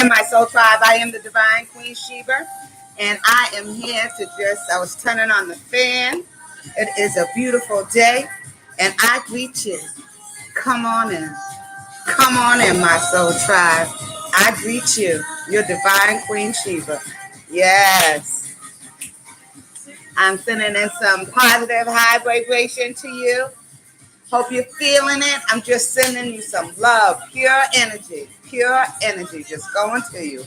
in, my soul tribe. I am the Divine Queen Sheba, and I am here to I was turning on the fan. It is a beautiful day, and I greet you. Come on in. Come on in, my soul tribe. I greet you, your Divine Queen Sheba. Yes. I'm sending in some positive high vibration to you. Hope you're feeling it. I'm just sending you some love, pure energy just going to you.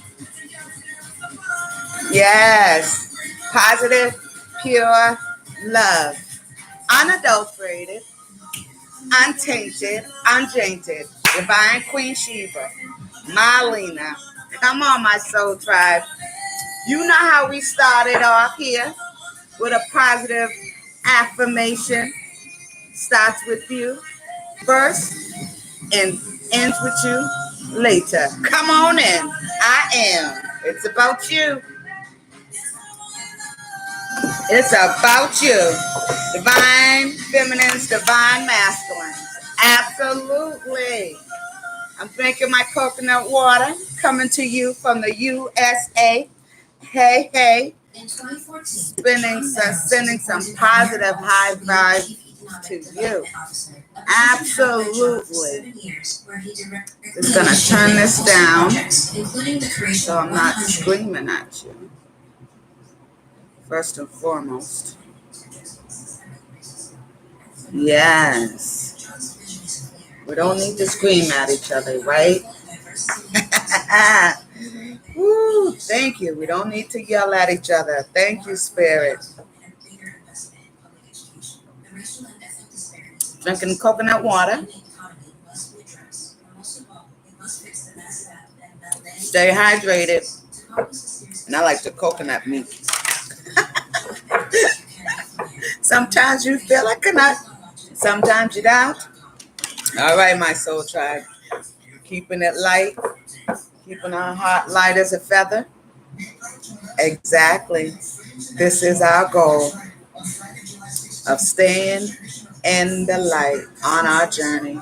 Yes, positive, pure love, unadulterated, untainted, unjainted, Divine Queen Sheba, Marlena. Come on, my soul tribe. You know how we started off here with a positive affirmation. Starts with you first and ends with you later. Come on in. I am. It's about you. It's about you. Divine feminines, divine masculines. Absolutely. I'm drinking my coconut water, coming to you from the USA. Hey, hey. Sending some positive high vibes to you. Absolutely. Just going to turn this down so I'm not screaming at you. First and foremost. Yes. We don't need to scream at each other, right? Woo, thank you. We don't need to yell at each other. Thank you, Spirit. Drinking coconut water. Stay hydrated. And I like the coconut meat. Sometimes you feel like a nut. Sometimes you don't. All right, my soul tribe. Keeping it light. Keeping our heart light as a feather. Exactly. This is our goal of staying in the light on our journey.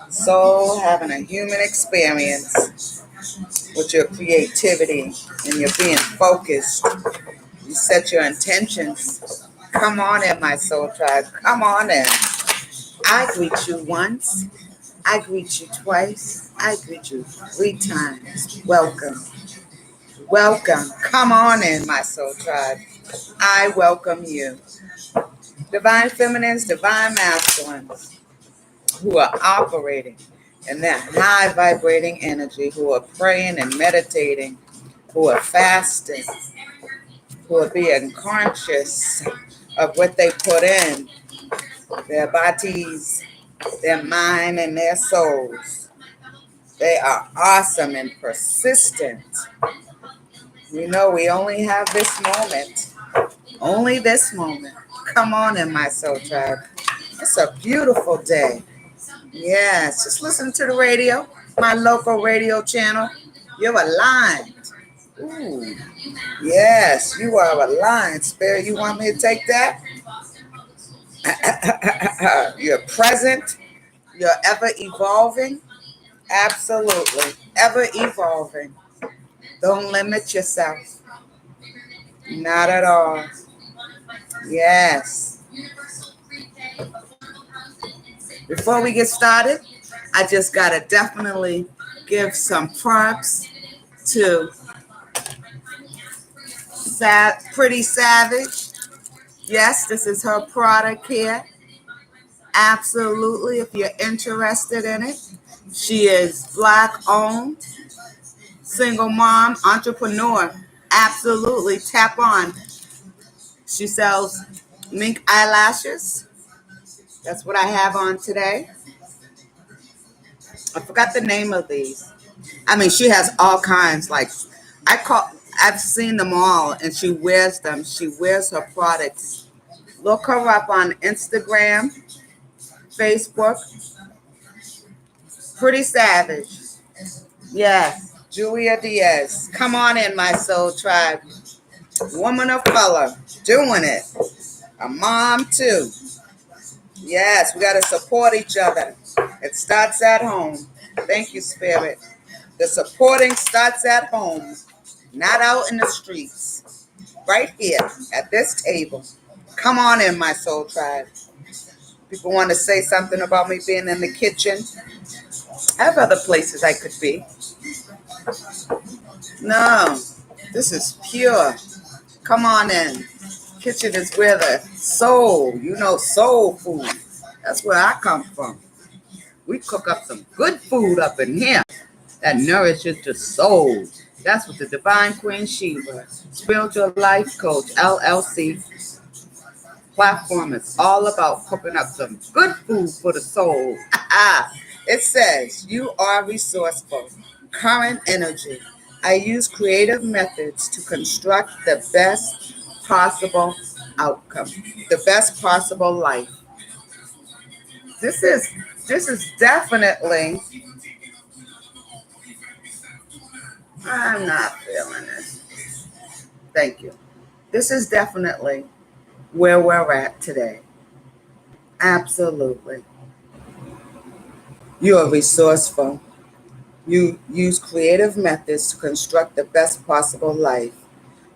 So having a human experience with your creativity and you're being focused. You set your intentions. Come on in, my soul tribe. Come on in. I greet you once. I greet you twice. I greet you 3 times. Welcome. Welcome. Come on in, my soul tribe. I welcome you. Divine feminines, divine masculines who are operating in that high vibrating energy, who are praying and meditating, who are fasting, who are being conscious of what they put in, their bodies, their mind, and their souls. They are awesome and persistent. You know, we only have this moment. Only this moment. Come on in, my soul tribe. It's a beautiful day. Yes, just listen to the radio, my local radio channel. You're aligned. Ooh, yes, you are aligned. Spirit, you want me to take that? You're present. You're ever evolving. Absolutely. Ever evolving. Don't limit yourself. Not at all. Yes. Before we get started, I just got to definitely give some props to Pretty Savage. Yes, this is her product here. Absolutely, if you're interested in it. She is Black owned, single mom, entrepreneur. Absolutely, tap on. She sells mink eyelashes. That's what I have on today. I forgot the name of these. I mean, she has all kinds. Like I've seen them all, and she wears them. She wears her products. Look her up on Instagram, Facebook. Pretty Savage. Yes, Julia Diaz. Come on in, my soul tribe. Woman of color, doing it. A mom too. Yes, we got to support each other. It starts at home. Thank you, Spirit. The supporting starts at home, not out in the streets. Right here at this table. Come on in, my soul tribe. People want to say something about me being in the kitchen. I have other places I could be. No, this is pure. Come on in. Kitchen is where the soul, soul food. That's where I come from. We cook up some good food up in here that nourishes the soul. That's what the Divine Queen Sheba, Spiritual Life Coach, LLC platform is all about, cooking up some good food for the soul. It says, you are resourceful. Current energy. I use creative methods to construct the best possible outcome, the best possible life. This is definitely, I'm not feeling it. Thank you. This is definitely where we're at today. Absolutely. You are resourceful. You use creative methods to construct the best possible life.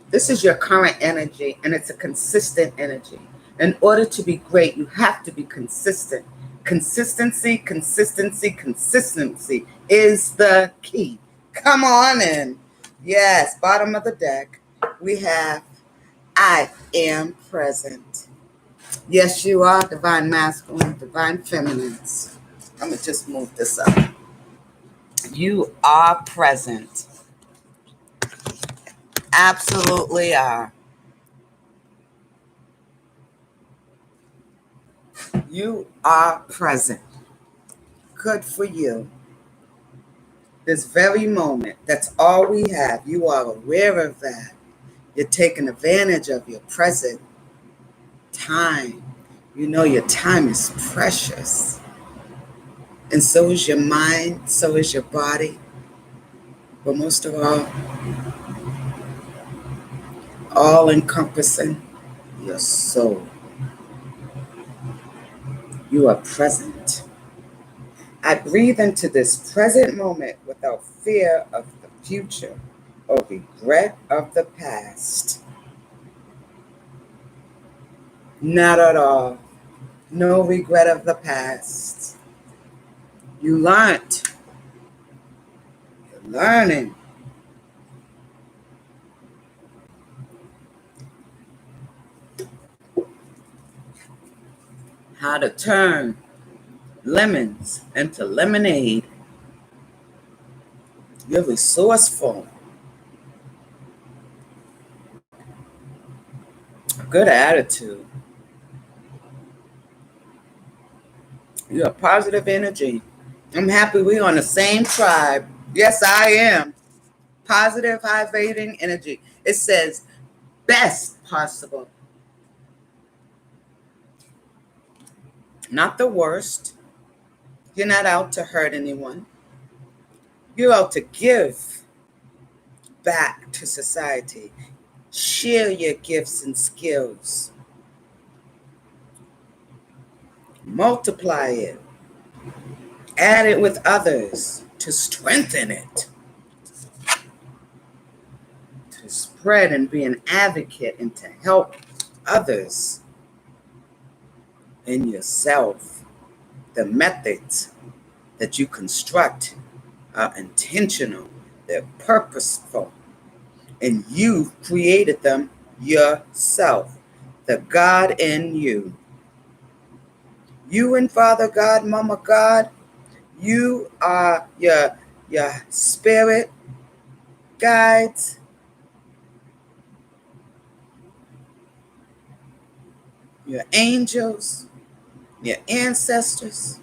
This is your current energy, and it's a consistent energy. In order to be great, you have to be consistent. Consistency is the key. Come on in. Yes, bottom of the deck, we have I am present. Yes, you are divine masculine, divine feminines. I'm going to just move this up. You are present. Absolutely are. You are present. Good for you. This very moment, that's all we have. You are aware of that. You're taking advantage of your present time. You know your time is precious. And so is your mind, so is your body. But most of all encompassing, your soul. You are present. I breathe into this present moment without fear of the future or regret of the past. Not at all. No regret of the past. You learned. You're learning. How to turn lemons into lemonade. You're resourceful. A good attitude. You have positive energy. I'm happy we're on the same tribe. Yes, I am. Positive, high vibrating energy. It says best possible. Not the worst. You're not out to hurt anyone. You're out to give back to society. Share your gifts and skills. Multiply it. Add it with others to strengthen it. To spread and be an advocate and to help others and yourself. The methods that you construct are intentional. They're purposeful. And you've created them yourself. The God in you. You and Father God, Mama God, you are your spirit guides, your angels, your ancestors.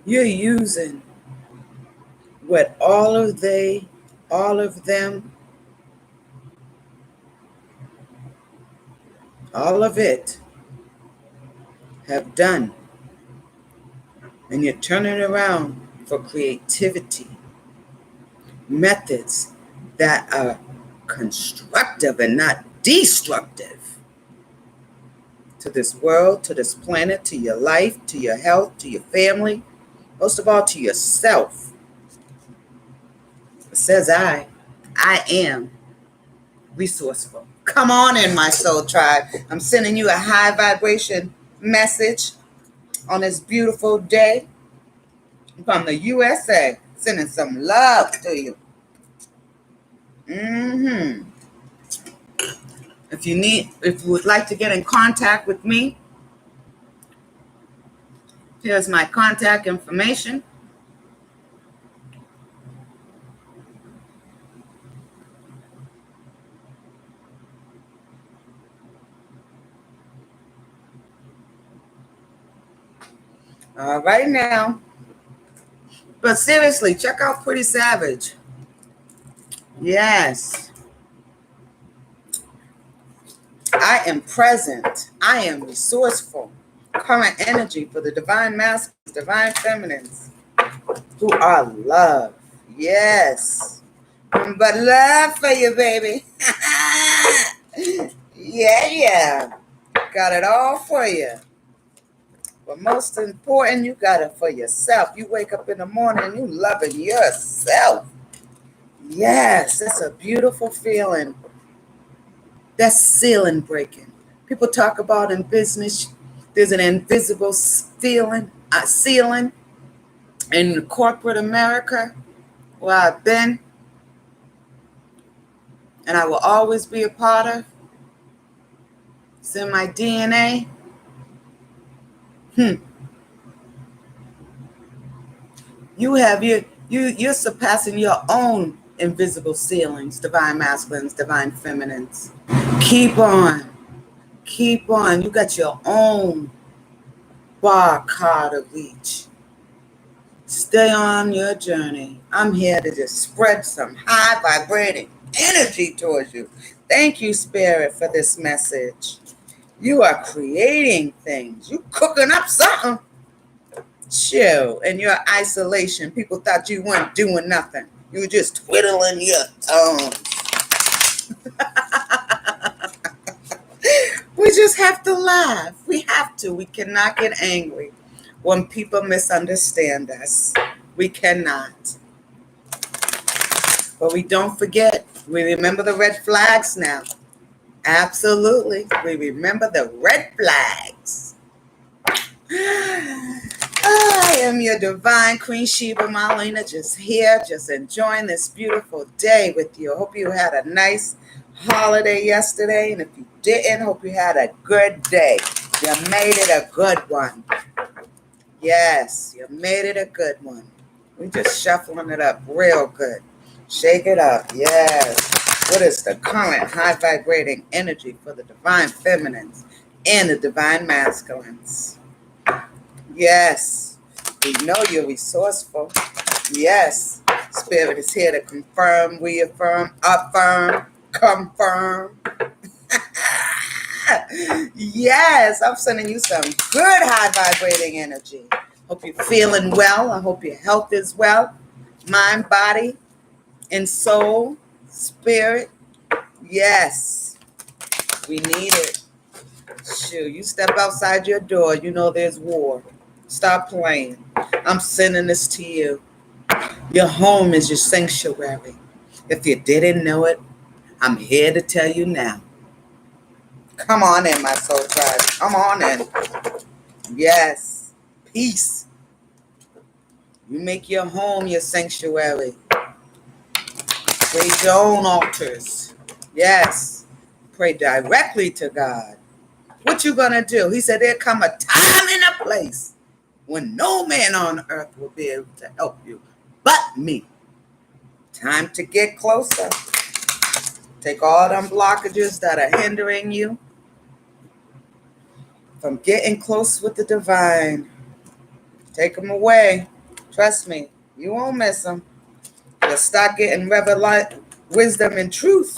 You're using what all of them, all of it have done. And you're turning it around for creativity. Methods that are constructive and not destructive to this world, to this planet, to your life, to your health, to your family, most of all to yourself. It says I am resourceful. Come on in, my soul tribe. I'm sending you a high vibration message on this beautiful day from the USA. Sending some love to you. If you would like to get in contact with me, here's my contact information. All right now. But seriously, check out Pretty Savage. Yes. I am present. I am resourceful. Current energy for the divine masculines, divine feminines who are love. Yes. But love for you, baby. Yeah. Got it all for you. But most important, you got it for yourself. You wake up in the morning and you loving yourself. Yes, it's a beautiful feeling. That's ceiling breaking. People talk about in business, there's an invisible ceiling in corporate America where I've been and I will always be a part of. It's in my DNA. You're surpassing your own invisible ceilings, divine masculines, divine feminines. Keep on. You got your own bar card to reach. Stay on your journey. I'm here to just spread some high vibrating energy towards you. Thank you, Spirit, for this message. You are creating things. You cooking up something. Chill. In your isolation, people thought you weren't doing nothing. You were just twiddling your toes. We just have to laugh. We have to. We cannot get angry when people misunderstand us. We cannot. But we don't forget. We remember the red flags now. Absolutely. We remember the red flags. I am your divine Queen Sheba, Marlena, just here, just enjoying this beautiful day with you. I hope you had a nice holiday yesterday, and if you didn't, hope you had a good day. You made it a good one. Yes, you made it a good one. We just shuffling it up real good. Shake it up. Yes. What is the current high vibrating energy for the divine feminines and the divine masculines? Yes. We know you're resourceful. Yes. Spirit is here to confirm, reaffirm, affirm, confirm. Yes, I'm sending you some good high vibrating energy. Hope you're feeling well. I hope your health is well. Mind, body, and soul, spirit. Yes, we need it. Shoot, you step outside your door, you know there's war. Stop playing. I'm sending this to you. Your home is your sanctuary. If you didn't know it, I'm here to tell you now. Come on in, my soul tribe. Come on in. Yes. Peace. You make your home your sanctuary. Create your own altars. Yes. Pray directly to God. What you gonna do? He said there'll come a time and a place when no man on earth will be able to help you but me. Time to get closer. Take all them blockages that are hindering you from getting close with the divine. Take them away. Trust me, you won't miss them. You'll start getting wisdom and truth.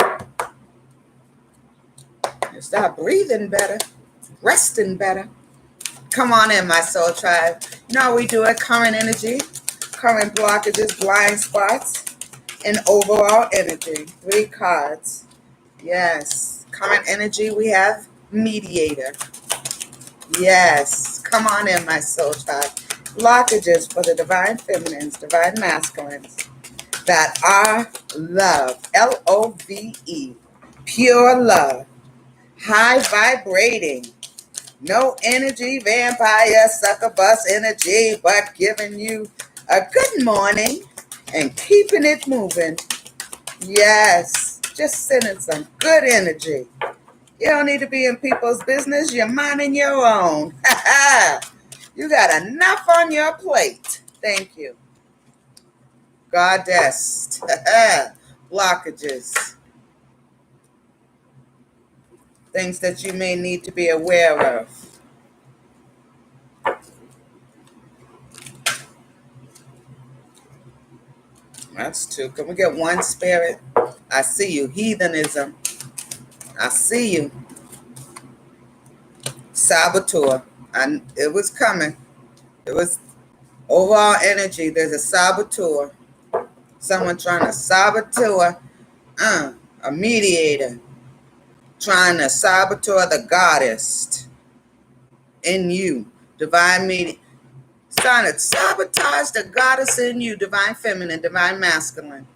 You start breathing better, resting better. Come on in, my soul tribe. You know how we do it. Current energy, current blockages, blind spots, and overall energy. 3 cards. Yes. Current energy, we have mediator. Yes. Come on in, my soul tribe. Blockages for the divine feminines, divine masculines. that are love, Love, pure love, high vibrating, no energy, vampire, succubus energy, but giving you a good morning and keeping it moving. Yes, just sending some good energy. You don't need to be in people's business. You're minding your own. You got enough on your plate. Thank you. Goddess. Blockages. Things that you may need to be aware of. That's two. Can we get one spirit? I see you. Heathenism. I see you. Saboteur. And it was coming. It was overall energy. There's a saboteur. Someone trying to saboteur. A mediator. Trying to saboteur the goddess in you. Divine mediator. Trying to sabotage the goddess in you. Divine feminine. Divine masculine.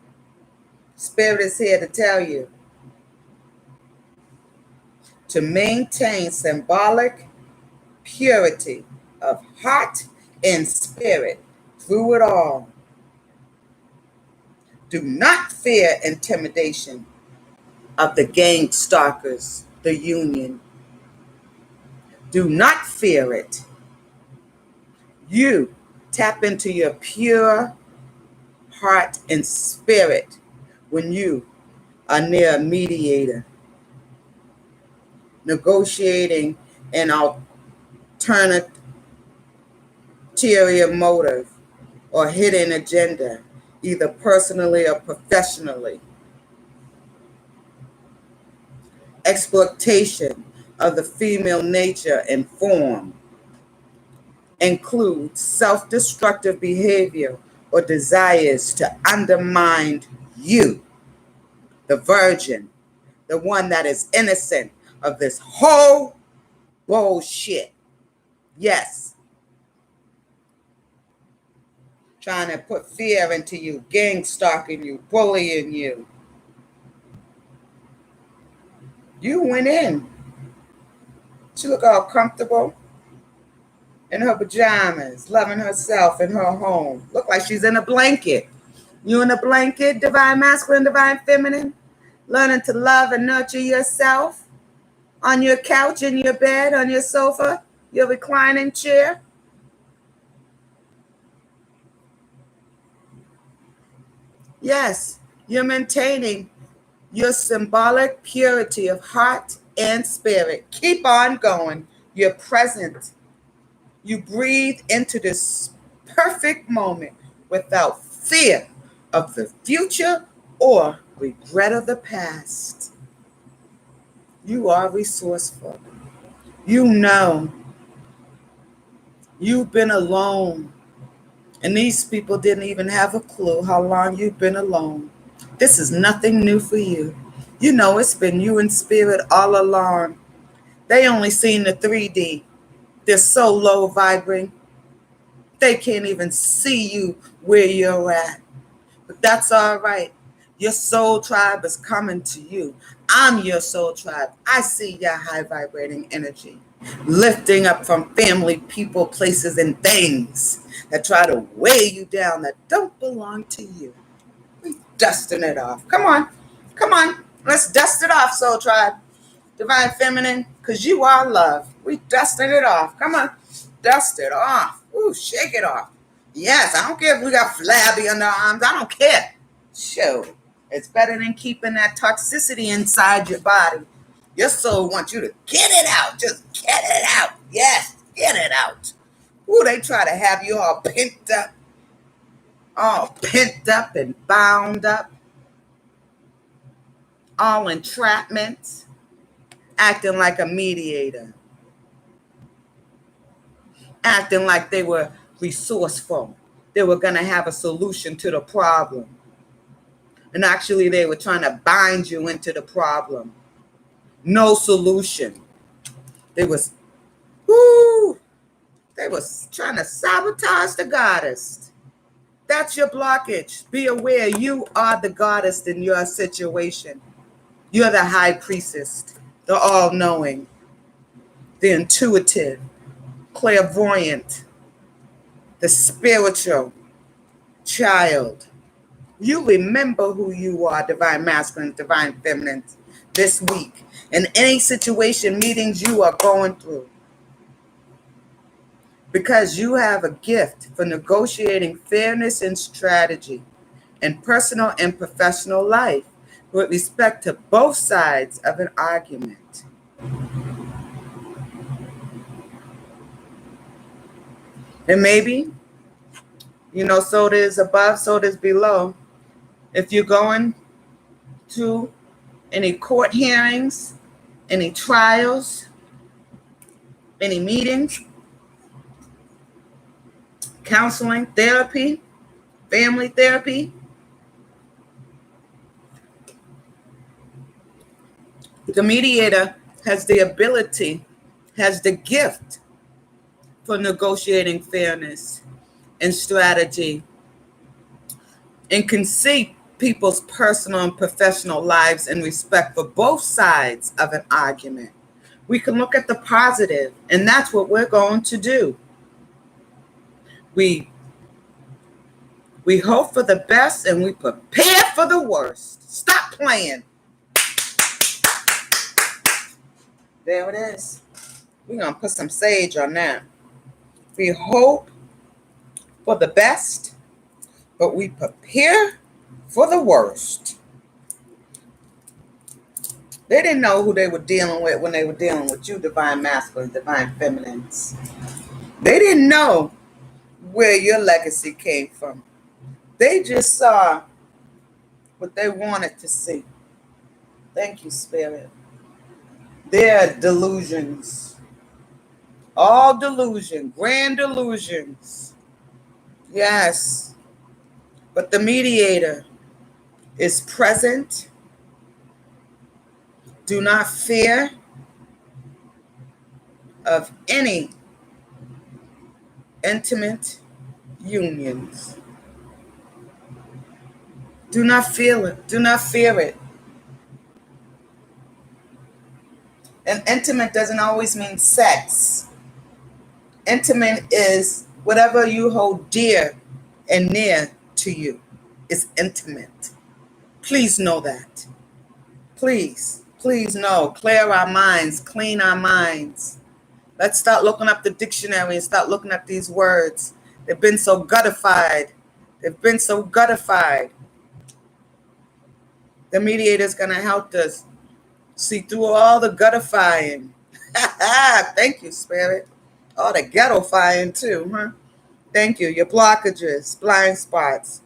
Spirit is here to tell you to maintain symbolic purity of heart and spirit through it all. Do not fear intimidation of the gang stalkers, the union. Do not fear it. You tap into your pure heart and spirit when you are near a mediator, negotiating an ulterior motive or hidden agenda, either personally or professionally. Exploitation of the female nature and form includes self-destructive behavior or desires to undermine you, the virgin, the one that is innocent of this whole bullshit. Yes. Trying to put fear into you, gang stalking you, bullying you. You went in. She looked all comfortable in her pajamas, loving herself in her home. Look like she's in a blanket. You in a blanket, divine masculine, divine feminine, learning to love and nurture yourself on your couch, in your bed, on your sofa, your reclining chair. Yes, you're maintaining your symbolic purity of heart and spirit. Keep on going. You're present. You breathe into this perfect moment without fear of the future or regret of the past. You are resourceful. You know you've been alone, and these people didn't even have a clue how long you've been alone. This is nothing new for you. You know it's been you in spirit all along. They only seen the 3D. They're so low vibrating. They can't even see you where you're at. But that's all right. Your soul tribe is coming to you. I'm your soul tribe. I see your high vibrating energy lifting up from family, people, places, and things that try to weigh you down that don't belong to you. We're dusting it off. Come on. Come on. Let's dust it off, soul tribe. Divine feminine, because you are love. We dusting it off. Come on. Dust it off. Ooh, shake it off. Yes, I don't care if we got flabby underarms. I don't care. Show. It's better than keeping that toxicity inside your body. Your soul wants you to get it out. Just get it out. Yes, get it out. Ooh, they try to have you all pent up and bound up, all entrapment, acting like a mediator, acting like they were resourceful. They were going to have a solution to the problem. And actually, they were trying to bind you into the problem. No solution. They was trying to sabotage the goddess. That's your blockage. Be aware you are the goddess in your situation. You're the high priestess, the all-knowing, the intuitive, clairvoyant, the spiritual child. You remember who you are, divine masculine, divine feminine, this week. In any situation, meetings you are going through. Because you have a gift for negotiating fairness and strategy in personal and professional life with respect to both sides of an argument. And maybe, so there's above, so there's below. If you're going to any court hearings, any trials, any meetings, counseling, therapy, family therapy, the mediator has the ability, has the gift for negotiating fairness and strategy and can see people's personal and professional lives in respect for both sides of an argument. We can look at the positive, and that's what we're going to do. We hope for the best and we prepare for the worst. Stop playing. There it is. We're going to put some sage on that. We hope for the best, but we prepare for the worst. They didn't know who they were dealing with when they were dealing with you, divine masculine, divine feminines. They didn't know where your legacy came from. They just saw what they wanted to see. Thank you, Spirit. Their delusions. All delusion, grand delusions. Yes. But the mediator is present. Do not fear of any intimate unions. Do not feel it. Do not fear it. And intimate doesn't always mean sex. Intimate is whatever you hold dear and near to you is intimate. Please know that. Please know. Clear our minds. Clean our minds. Let's start looking up the dictionary and start looking at these words. They've been so guttified. The mediator is going to help us see through all the guttifying. Thank you, Spirit. All the ghetto-fying too, huh? Thank you. Your blockages, blind spots.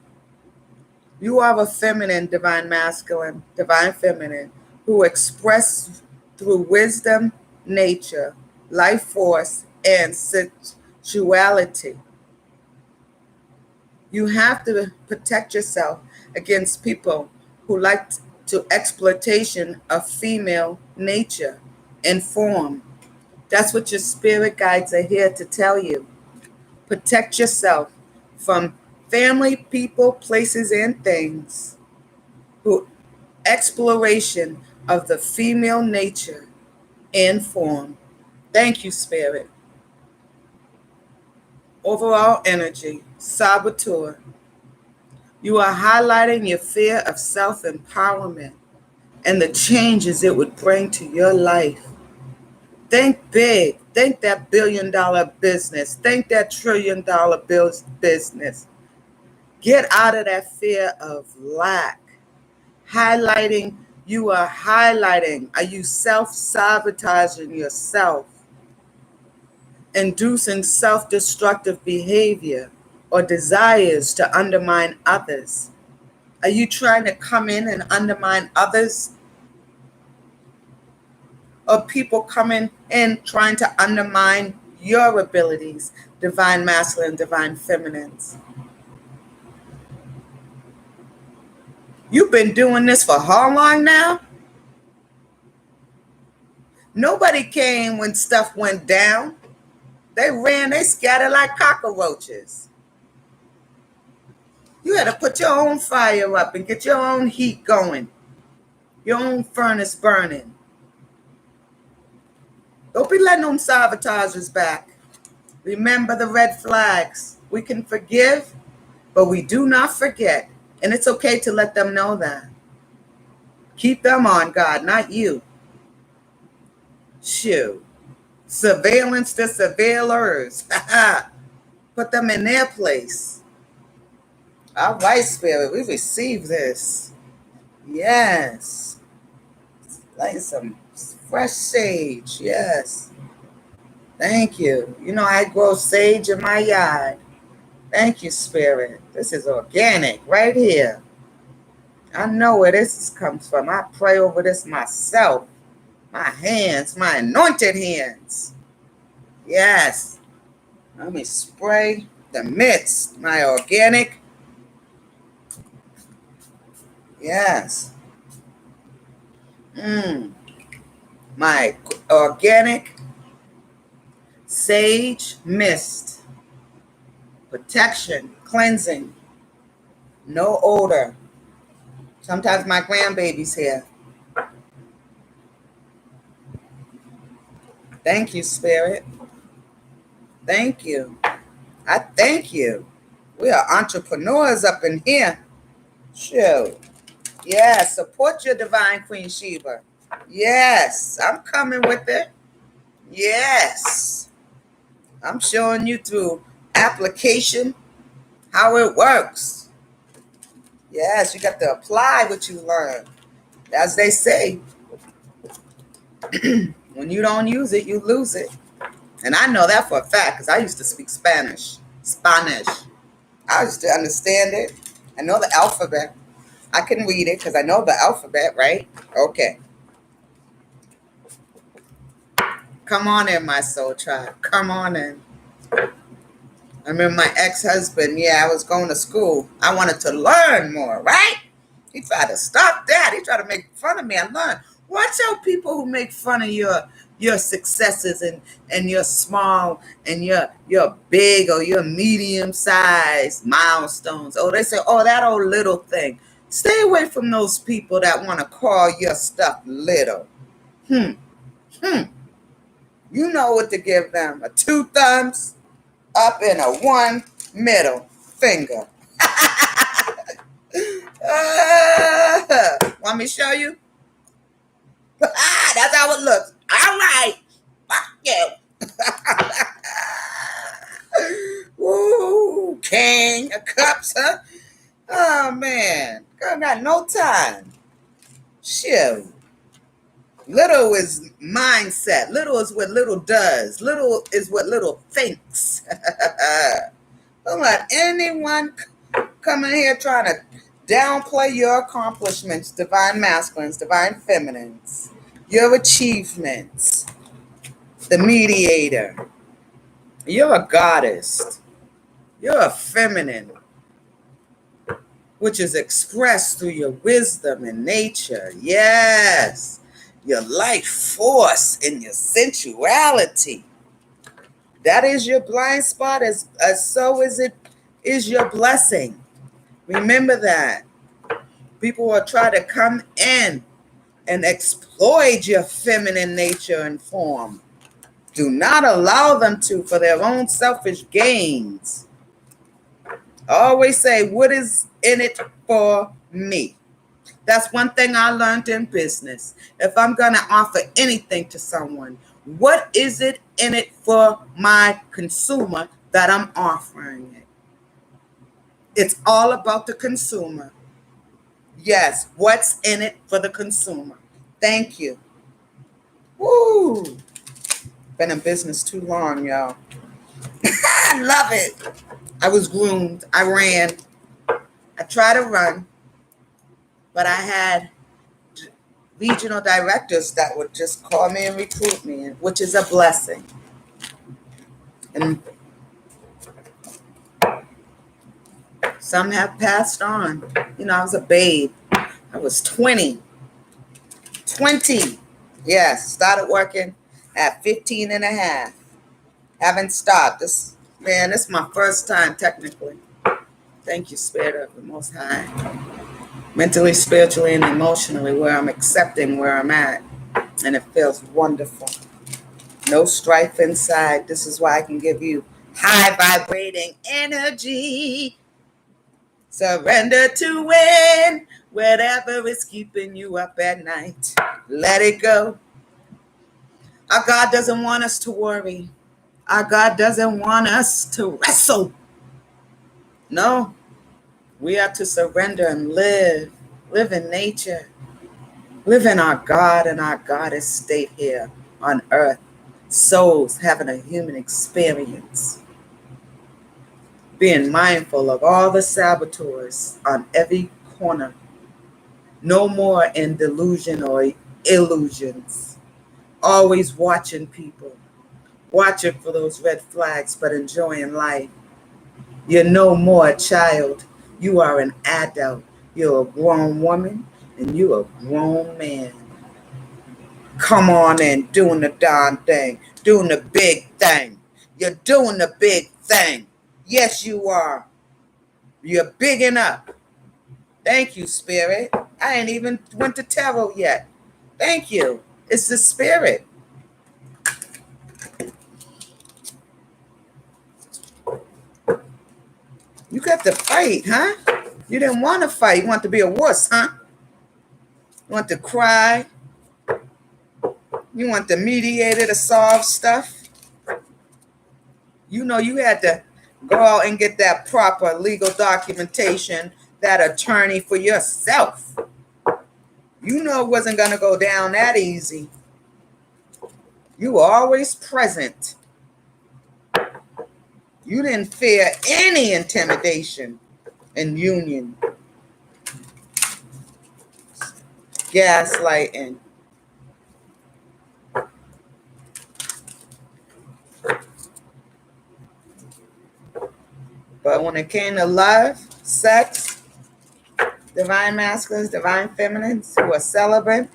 You are a feminine, divine masculine, divine feminine, who express through wisdom, nature, life force, and sexuality. You have to protect yourself against people who like to exploitation of female nature and form. That's what your spirit guides are here to tell you. Protect yourself from family, people, places, and things who exploration of the female nature and form. Thank you, Spirit. Overall energy, saboteur. You are highlighting your fear of self-empowerment and the changes it would bring to your life. Think big. Think that billion-dollar business. Think that trillion-dollar business. Get out of that fear of lack. You are highlighting. Are you self-sabotaging yourself? Inducing self-destructive behavior or desires to undermine others? Are you trying to come in and undermine others? Or people coming in trying to undermine your abilities, divine masculine, divine feminines? You've been doing this for how long now? Nobody came when stuff went down. They ran, they scattered like cockroaches. You had to put your own fire up and get your own heat going, your own furnace burning. Don't be letting them sabotagers back. Remember the red flags. We can forgive, but we do not forget. And it's okay to let them know that. Keep them on God, not you. Shoo. Surveillance the surveillors. Put them in their place. All right, Spirit, we receive this. Yes. Like some fresh sage. Yes. Thank you. You know, I grow sage in my yard. Thank you, Spirit. This is organic right here. I know where this comes from. I pray over this myself. My hands, my anointed hands. Yes. Let me spray the midst, my organic. Yes. My organic sage mist. Protection, cleansing, no odor. Sometimes my grandbaby's here. Thank you, Spirit. Thank you. I thank you. We are entrepreneurs up in here. Shoot. Yes, support your divine Queen Sheba. Yes, I'm coming with it. Yes. I'm showing you through application how it works. Yes, you got to apply what you learn. As they say, when you don't use it, you lose it. And I know that for a fact because I used to speak Spanish. I used to understand it. I know the alphabet. I can read it because I know the alphabet, right? Okay. Come on in, my soul tribe. Come on in. I remember my ex-husband, I was going to school. I wanted to learn more, right? He tried to stop that. He tried to make fun of me. I learned. Watch out people who make fun of your successes and your small and your big or your medium-sized milestones. Oh, they say, oh, that old little thing. Stay away from those people that want to call your stuff little. You know what to give them. A 2 thumbs up and a 1 middle finger. Want me to show you? That's how it looks. All right. Fuck you. Woo, King of Cups, huh? Oh, man. I got no time. Shoot. Little is mindset. Little is what little does. Little is what little thinks. Don't let anyone come in here trying to downplay your accomplishments, divine masculines, divine feminines, your achievements, the mediator. You're a goddess. You're a feminine, which is expressed through your wisdom and nature. Yes. Your life force and your sensuality. That is your blind spot, as so is your blessing. Remember that. People will try to come in and exploit your feminine nature and form. Do not allow them to for their own selfish gains. Always say, what is in it for me? That's one thing I learned in business. If I'm going to offer anything to someone, what is it in it for my consumer that I'm offering it? It's all about the consumer. Yes, what's in it for the consumer? Thank you. Woo! Been in business too long, y'all. I love it. I was groomed. I ran. I tried to run. But I had regional directors that would just call me and recruit me, which is a blessing. And some have passed on. I was a babe. I was 20. Yes, started working at 15 and a half. Haven't stopped. This is my first time technically. Thank you, Spirit of the Most High. Mentally, spiritually, and emotionally, where I'm accepting where I'm at. And it feels wonderful. No strife inside. This is why I can give you high vibrating energy. Surrender to win. Whatever is keeping you up at night, let it go. Our God doesn't want us to worry. Our God doesn't want us to wrestle. No, we are to surrender and live. Live in nature. Live in our God and our Goddess state here on earth. Souls having a human experience. Being mindful of all the saboteurs on every corner. No more in delusion or illusions. Always watching people. Watching for those red flags, but enjoying life. You're no more a child. You are an adult. You're a grown woman and you're a grown man. Come on in, doing the darn thing, doing the big thing. You're doing the big thing. Yes, you are. You're bigging up. Thank you, Spirit. I ain't even went to tarot yet. Thank you. It's the Spirit. You got to fight, huh? You didn't want to fight. You want to be a wuss, huh? You want to cry. You want the mediator to solve stuff. You know you had to go out and get that proper legal documentation, that attorney for yourself. You know it wasn't going to go down that easy. You were always present. You didn't fear any intimidation in union. Gaslighting. But when it came to love, sex, divine masculines, divine feminines who are celibate,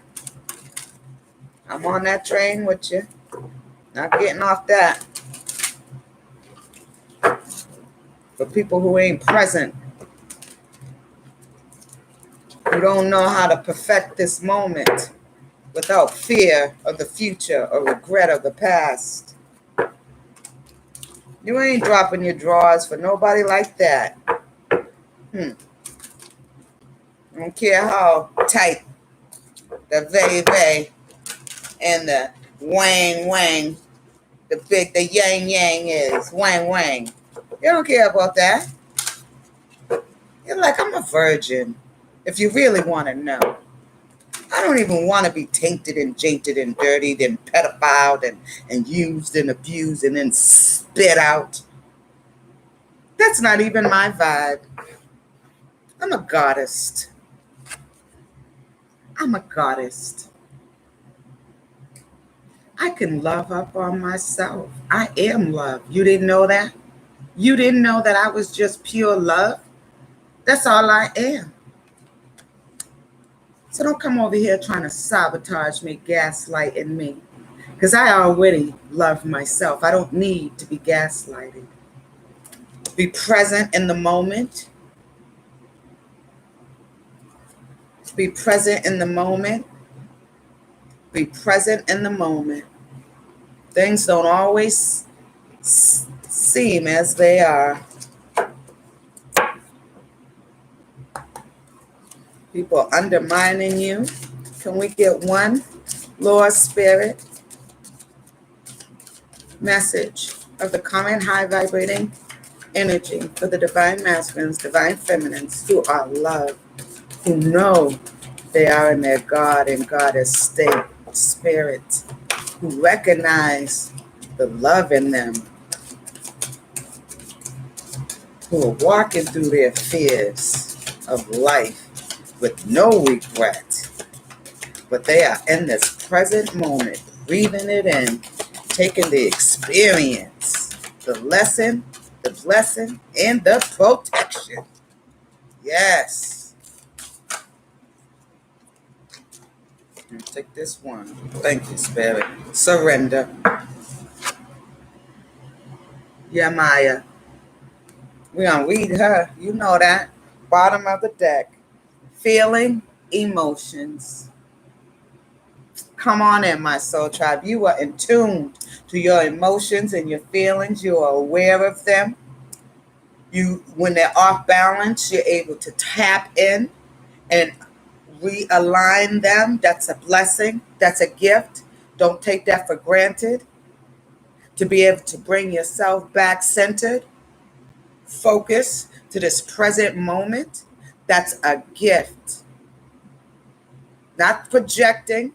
I'm on that train with you. Not getting off that. For people who ain't present, who don't know how to perfect this moment without fear of the future or regret of the past. You ain't dropping your drawers for nobody like that. I don't care how tight the vey and the wang, the yang is. Wang. You don't care about that. You're like, I'm a virgin. If you really want to know. I don't even want to be tainted and jaded and dirtied and pedophiled and used and abused and then spit out. That's not even my vibe. I'm a goddess. I can love up on myself. I am love. You didn't know that? You didn't know that I was just pure love? That's all I am. So don't come over here trying to sabotage me, gaslighting me. Because I already love myself. I don't need to be gaslighted. Be present in the moment. Be present in the moment. Be present in the moment. Things don't always seem as they are. People undermining you. Can we get one Lord Spirit message of the common high vibrating energy for the divine masculines, divine feminines who are love, who know they are in their God and Goddess state, spirit, who recognize the love in them, who are walking through their fears of life with no regret, but they are in this present moment, breathing it in, taking the experience, the lesson, the blessing, and the protection. Yes. Take this one. Thank you, Spirit. Surrender. Yamaya. We're going to read her. You know that. Bottom of the deck. Feeling emotions. Come on in, my soul tribe. You are in tune to your emotions and your feelings. You are aware of them. When they're off balance, you're able to tap in and realign them. That's a blessing. That's a gift. Don't take that for granted. To be able to bring yourself back centered, focus to this present moment, that's a gift. Not projecting,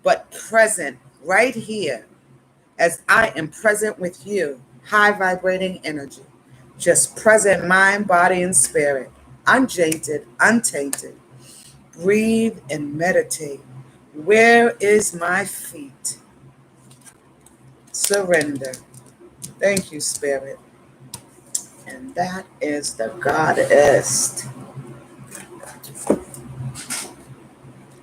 but present right here as I am present with you. High vibrating energy. Just present mind, body, and spirit. Unjaded, untainted. Breathe and meditate. Where is my feet? Surrender. Thank you, Spirit. And that is the goddess.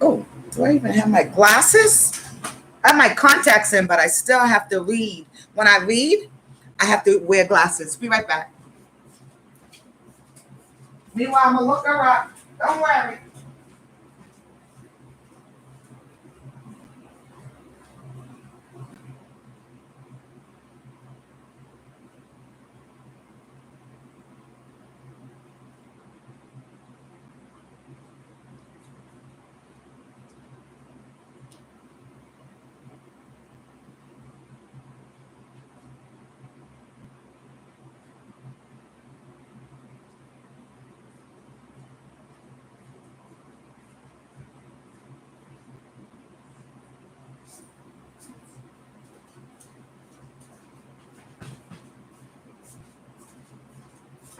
Oh, do I even have my glasses? I have my contacts in, but I still have to read. When I read, I have to wear glasses. Be right back. Meanwhile, I'm going to look her up. Don't worry.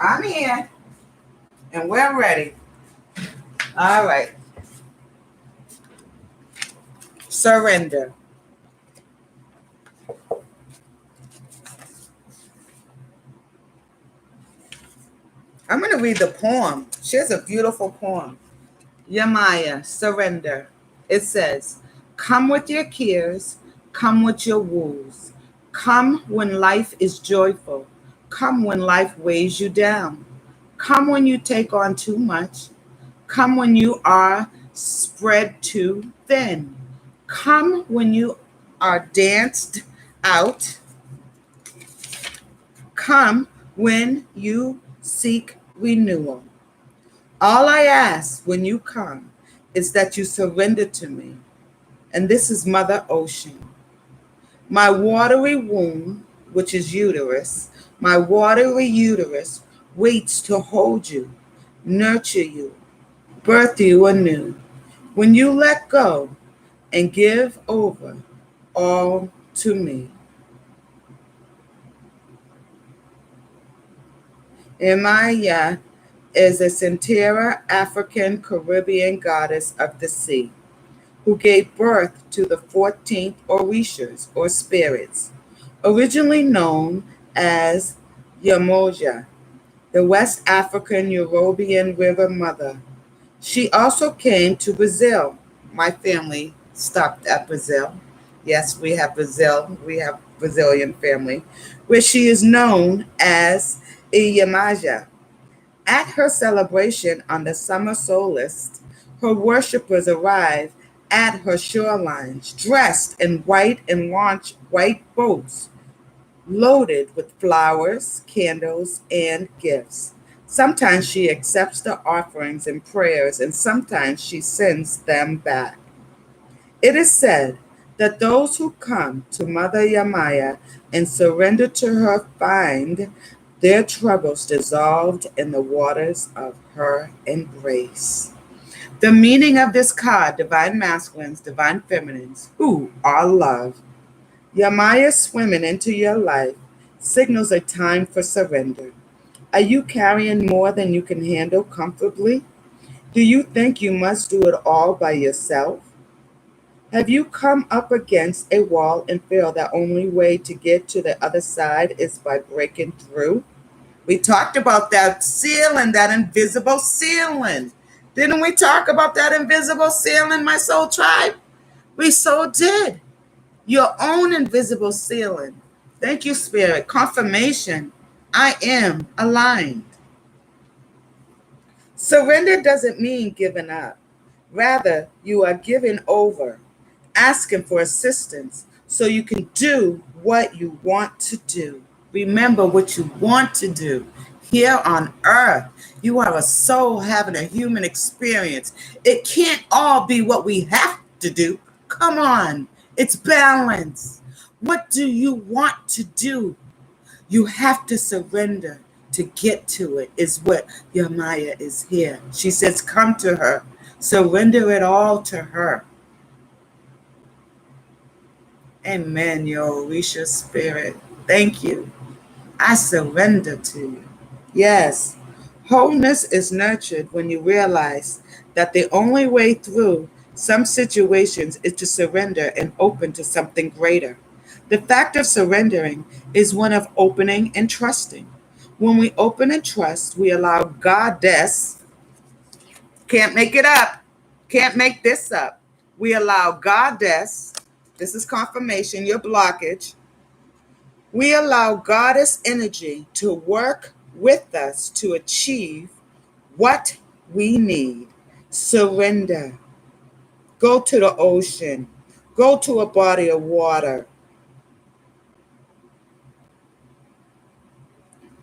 I'm here. And we're ready. All right. Surrender. I'm going to read the poem. She has a beautiful poem. Yamaya, surrender. It says, come with your cares, come with your woes. Come when life is joyful. Come when life weighs you down. Come when you take on too much. Come when you are spread too thin. Come when you are danced out. Come when you seek renewal. All I ask when you come is that you surrender to me. And this is Mother Ocean. My watery womb, which is uterus, my watery uterus waits to hold you, nurture you, birth you anew. When you let go and give over all to me. Emaya is a Centera African Caribbean goddess of the sea who gave birth to the 14th Orishas or spirits, originally known as Yamoja, the West African European River Mother. She also came to Brazil. My family stopped at Brazil. Yes, we have Brazil. We have Brazilian family, where she is known as Iyamaja. At her celebration on the summer solstice, her worshippers arrive at her shorelines, dressed in white and launch white boats, loaded with flowers, candles, and gifts. Sometimes she accepts the offerings and prayers, and sometimes she sends them back. It is said that those who come to Mother Yamaya and surrender to her find their troubles dissolved in the waters of her embrace. The meaning of this card, divine masculines, divine feminines, who are love. Yamaya swimming into your life signals a time for surrender. Are you carrying more than you can handle comfortably? Do you think you must do it all by yourself? Have you come up against a wall and feel the only way to get to the other side is by breaking through? We talked about that ceiling, that invisible ceiling. Didn't we talk about that invisible ceiling, my soul tribe? We so did. Your own invisible ceiling. Thank you, Spirit. Confirmation. I am aligned. Surrender doesn't mean giving up. Rather, you are giving over, asking for assistance so you can do what you want to do. Remember what you want to do here on earth. You are a soul having a human experience. It can't all be what we have to do. Come on, it's balance. What do you want to do? You have to surrender to get to it, is what Yamaya is here. She says, come to her. Surrender it all to her. Amen, your Orisha spirit. Thank you. I surrender to you. Yes. Wholeness is nurtured when you realize that the only way through some situations is to surrender and open to something greater. The fact of surrendering is one of opening and trusting. When we open and trust, we allow Goddess, can't make it up, can't make this up. We allow Goddess, this is confirmation, your blockage. We allow Goddess energy to work with us to achieve what we need. Surrender. Go to the ocean. Go to a body of water.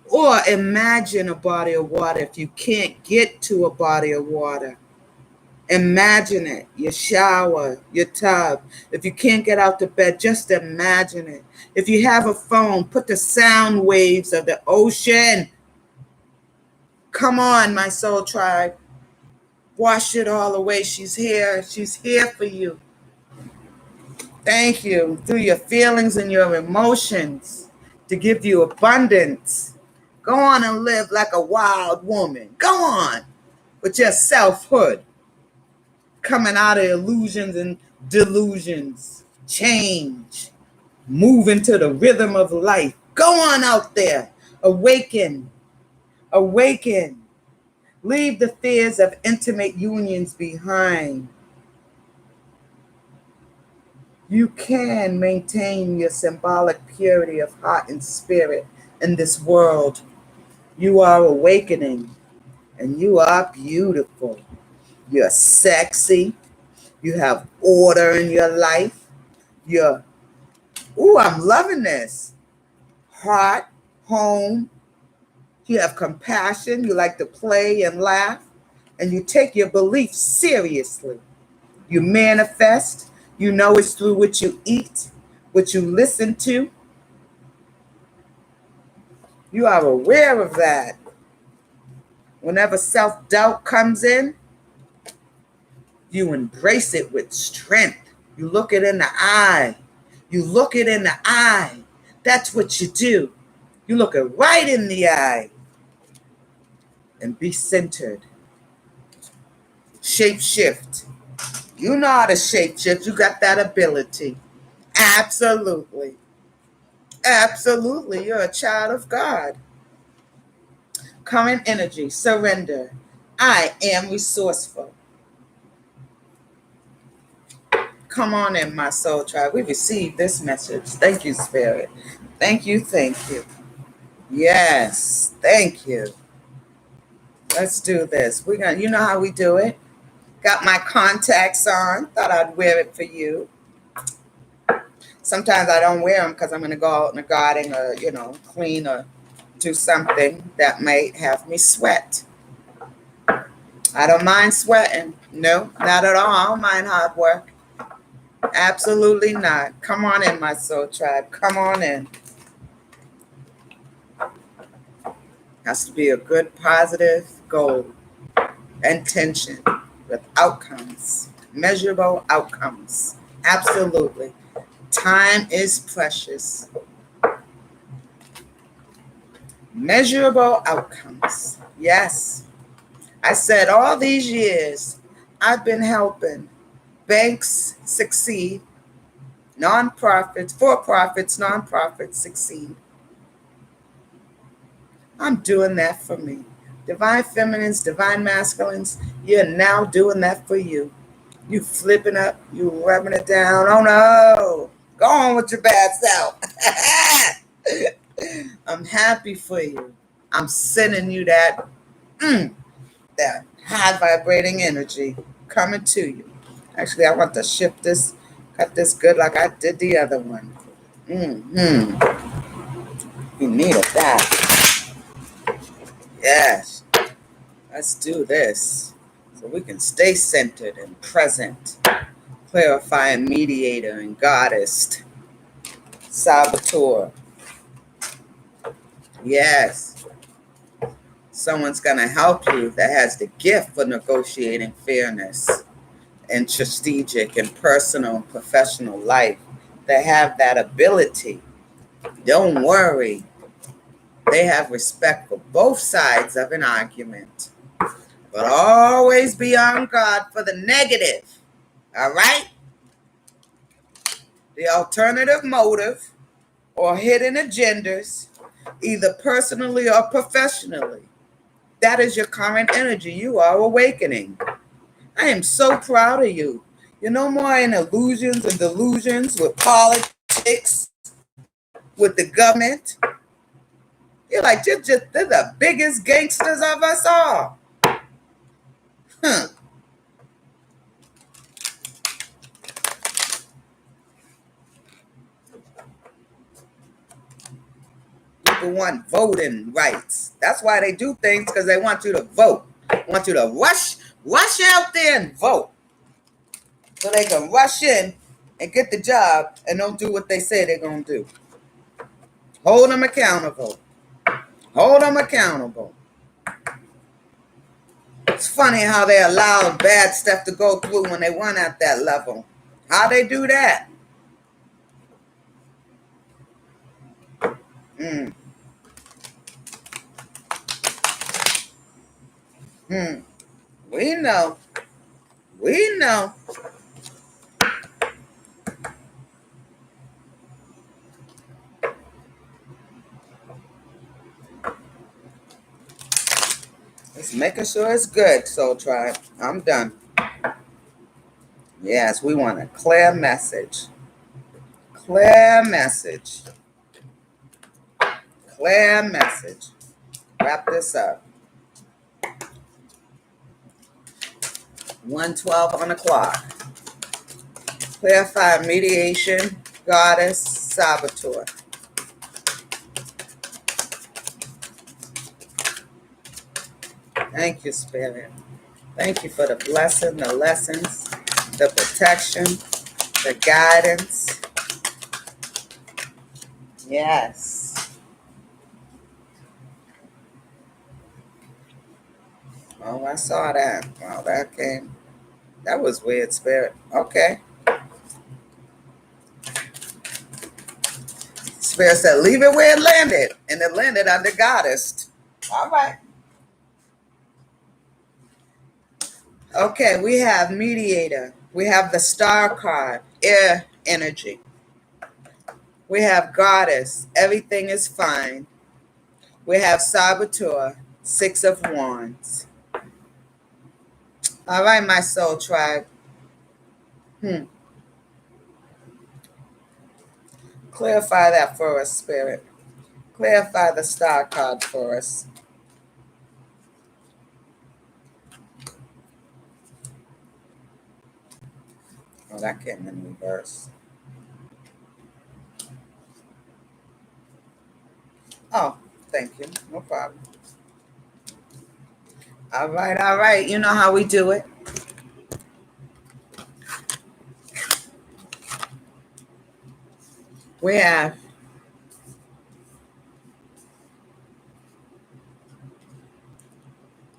Or imagine a body of water if you can't get to a body of water. Imagine it, your shower, your tub. If you can't get out to bed, just imagine it. If you have a phone, put the sound waves of the ocean. Come on, my soul tribe. Wash it all away. She's here. She's here for you. Thank you. Through your feelings and your emotions to give you abundance. Go on and live like a wild woman. Go on with your selfhood. Coming out of illusions and delusions. Change. Move into the rhythm of life. Go on out there. Awaken. Awaken. Leave the fears of intimate unions behind. You can maintain your symbolic purity of heart and spirit in this world. You are awakening and you are beautiful. You're sexy. You have order in your life. I'm loving this. Heart, home. You have compassion. You like to play and laugh. And you take your beliefs seriously. You manifest. You know it's through what you eat, what you listen to. You are aware of that. Whenever self-doubt comes in, you embrace it with strength. You look it in the eye. You look it in the eye. That's what you do. You look it right in the eye and be centered. Shape shift. You know how to shape shift. You got that ability. Absolutely. Absolutely. You're a child of God. Current energy. Surrender. I am resourceful. Come on in, my soul tribe. We received this message. Thank you, Spirit. Thank you. Thank you. Yes. Thank you. Let's do this. You know how we do it. Got my contacts on. Thought I'd wear it for you. Sometimes I don't wear them because I'm going to go out in the garden or, clean or do something that might have me sweat. I don't mind sweating. No, not at all. I don't mind hard work. Absolutely not. Come on in, my soul tribe. Come on in. Has to be a good, positive goal. Intention with outcomes. Measurable outcomes. Absolutely. Time is precious. Measurable outcomes. Yes. I said all these years, I've been helping banks succeed, nonprofits, for-profits, nonprofits succeed. I'm doing that for me. Divine feminines, divine masculines, you're now doing that for you. You flipping up, you rubbing it down. Oh no. Go on with your bad self. I'm happy for you. I'm sending you that that high vibrating energy coming to you. Actually, I want to shift this, cut this good like I did the other one. You needed that. Yes. Let's do this so we can stay centered and present. Clarifying mediator and goddess. Saboteur. Yes. Someone's going to help you that has the gift for negotiating fairness and strategic and personal and professional life. They have that ability. Don't worry. They have respect for both sides of an argument. But always be on guard for the negative. All right? The alternative motive or hidden agendas, either personally or professionally. That is your current energy. You are awakening. I am so proud of you. You're no more in illusions and delusions with politics, with the government. You're like, they're the biggest gangsters of us all. Huh. People want voting rights. That's why they do things, because they want you to vote. Want you to rush out there and vote. So they can rush in and get the job and don't do what they say they're going to do. Hold them accountable. Hold them accountable. It's funny how they allow bad stuff to go through when they weren't at that level. How they do that? We know. We know. Just making sure it's good, Soul Tribe. I'm done. Yes, we want a clear message. Clear message. Clear message. Wrap this up. 1:12 on the clock. Clarify mediation, goddess, saboteur. Thank you, Spirit. Thank you for the blessing, the lessons, the protection, the guidance. Yes. Oh, I saw that. Wow, that came. That was weird, Spirit. Okay. Spirit said, leave it where it landed. And it landed under goddess. All right. Okay, we have mediator. We have the star card, air energy. We have goddess, everything is fine. We have saboteur, 6 of wands. All right, my soul tribe. Clarify that for us, Spirit. Clarify the star card for us. Oh, that came in reverse. Oh, thank you. No problem. All right, all right. You know how we do it. We have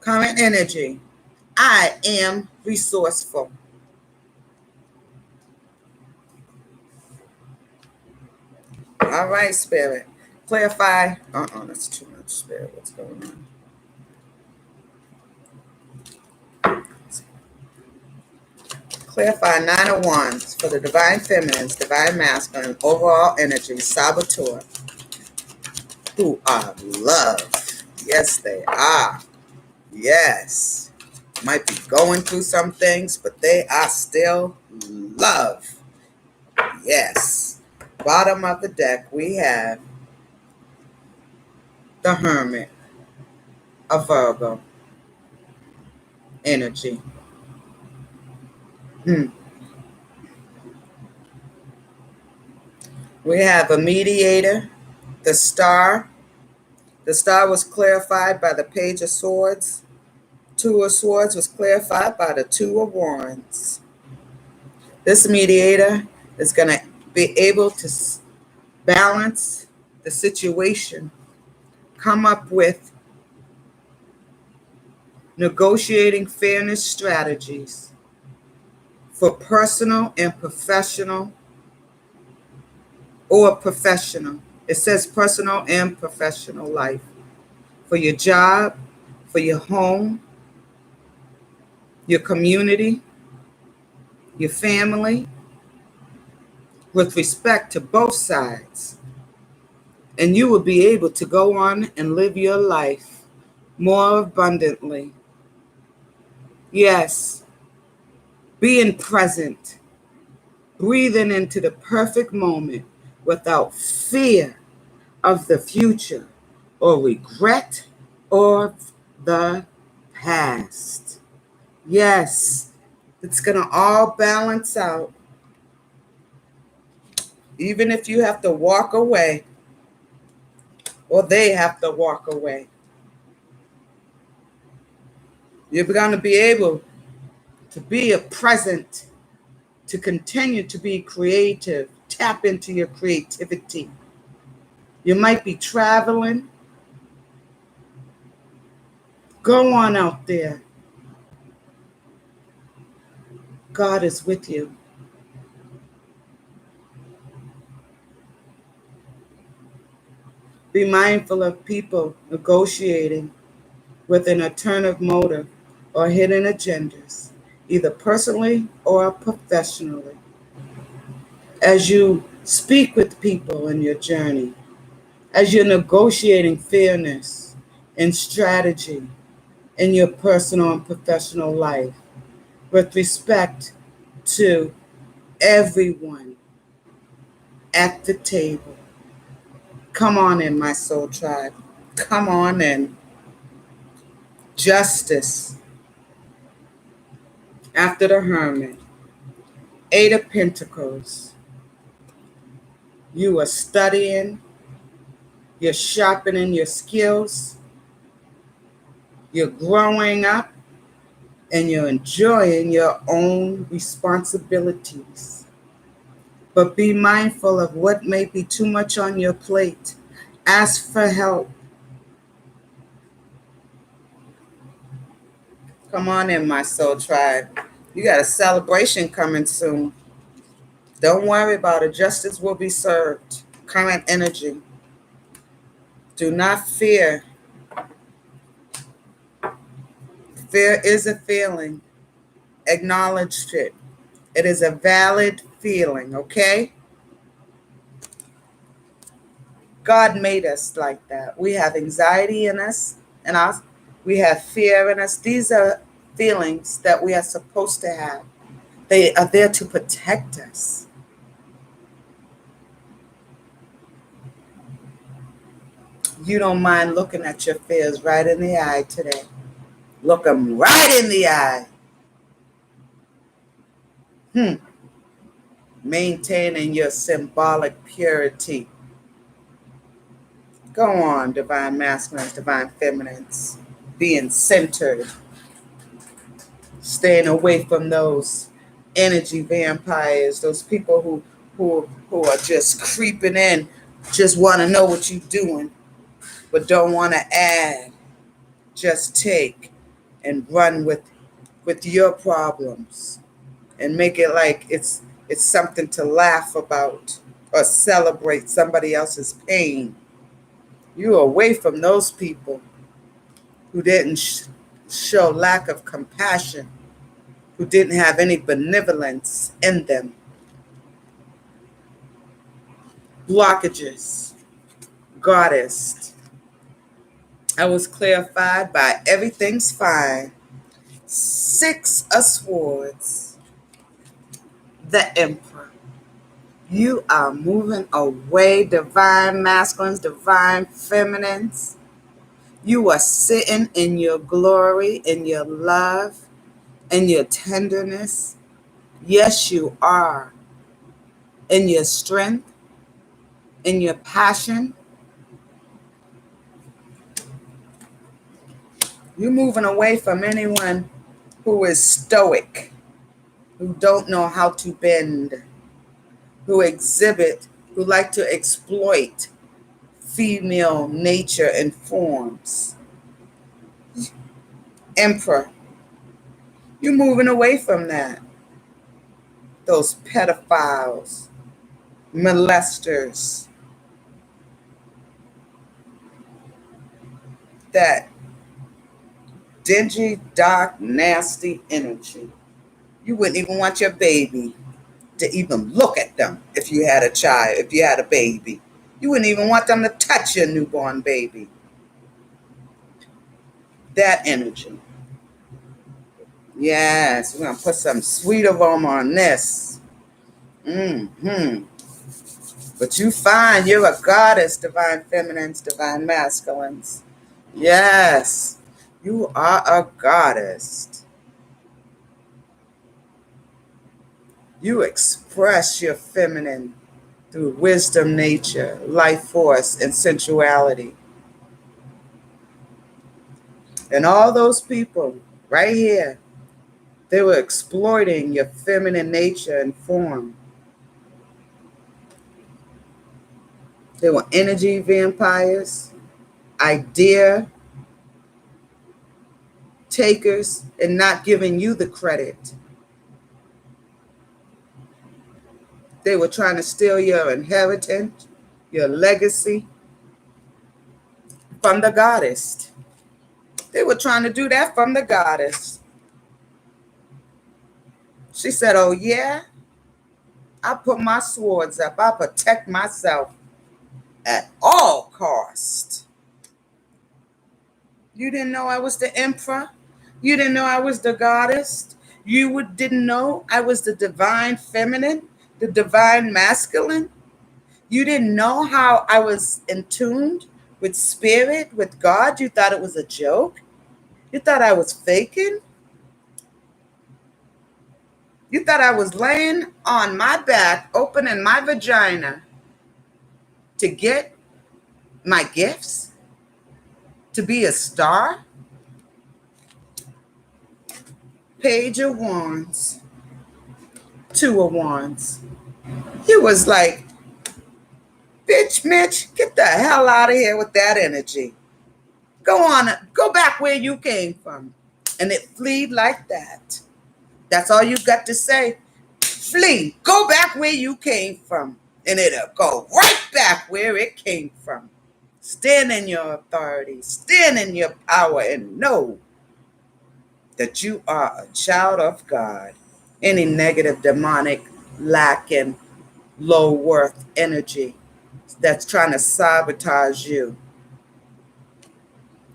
current energy. I am resourceful. All right, Spirit. Clarify. That's too much, Spirit. What's going on? Clarify 9 of wands for the divine feminines, divine masculine, overall energy, saboteur, who are love. Yes, they are. Yes. Might be going through some things, but they are still love. Yes. Bottom of the deck, we have the Hermit, a Virgo energy. We have a mediator, the Star. The Star was clarified by the Page of Swords. Two of Swords was clarified by the Two of Wands. This mediator is going to be able to balance the situation, come up with negotiating fairness strategies for personal and professional, or professional. It says personal and professional life. For your job, for your home, your community, your family, with respect to both sides. And you will be able to go on and live your life more abundantly. Yes, being present, breathing into the perfect moment without fear of the future or regret or the past. Yes, it's going to all balance out. Even if you have to walk away or they have to walk away, you're going to be able to be a present, to continue to be creative, tap into your creativity. You might be traveling. Go on out there. God is with you. Be mindful of people negotiating with an alternative motive or hidden agendas, either personally or professionally. As you speak with people in your journey, as you're negotiating fairness and strategy in your personal and professional life, with respect to everyone at the table. Come on in, my soul tribe. Come on in. Justice. After the Hermit. Eight of Pentacles. You are studying. You're sharpening your skills. You're growing up. And you're enjoying your own responsibilities. But be mindful of what may be too much on your plate. Ask for help. Come on in, my soul tribe. You got a celebration coming soon. Don't worry about it. Justice will be served. Current energy. Do not fear. Fear is a feeling. Acknowledge it. It is a valid feeling, okay? God made us like that. We have anxiety in us, and we have fear in us. These are feelings that we are supposed to have. They are there to protect us. You don't mind looking at your fears right in the eye today. Look them right in the eye. Maintaining your symbolic purity. Go on, divine masculines, divine feminines. Being centered. Staying away from those energy vampires, those people who are just creeping in, just want to know what you're doing, but don't want to add. Just take and run with your problems and make it like it's something to laugh about or celebrate somebody else's pain. You're away from those people who didn't show lack of compassion, who didn't have any benevolence in them. Blockages. Goddess. I was clarified by everything's fine. Six of Swords. The Emperor. You are moving away, divine masculines, divine feminines. You are sitting in your glory, in your love, in your tenderness. Yes, you are. In your strength, in your passion. You're moving away from anyone who is stoic, who don't know how to bend, who like to exploit female nature and forms. Emperor, you're moving away from that. Those pedophiles, molesters, that dingy, dark, nasty energy. You wouldn't even want your baby to even look at them if you had a child, if you had a baby. You wouldn't even want them to touch your newborn baby. That energy. Yes, we're going to put some sweet aroma on this. But you find you're a goddess, divine feminines, divine masculines. Yes, you are a goddess. You express your feminine through wisdom, nature, life force, and sensuality. And all those people right here, they were exploiting your feminine nature and form. They were energy vampires, idea takers, and not giving you the credit. They were trying to steal your inheritance, your legacy from the goddess. They were trying to do that from the goddess. She said, oh yeah, I put my swords up. I protect myself at all cost. You didn't know I was the emperor? You didn't know I was the goddess? You didn't know I was the divine feminine, the divine masculine? You didn't know how I was in tune with spirit, with God? You thought it was a joke? You thought I was faking? You thought I was laying on my back, opening my vagina to get my gifts? To be a star? Page of Wands, Two of Wands. He was like, bitch, Mitch, get the hell out of here with that energy. Go on, go back where you came from. And it fleed like that. That's all you got to say. Flee, go back where you came from. And it'll go right back where it came from. Stand in your authority, stand in your power, and know that you are a child of God. Any negative, demonic, lacking, low worth energy that's trying to sabotage you,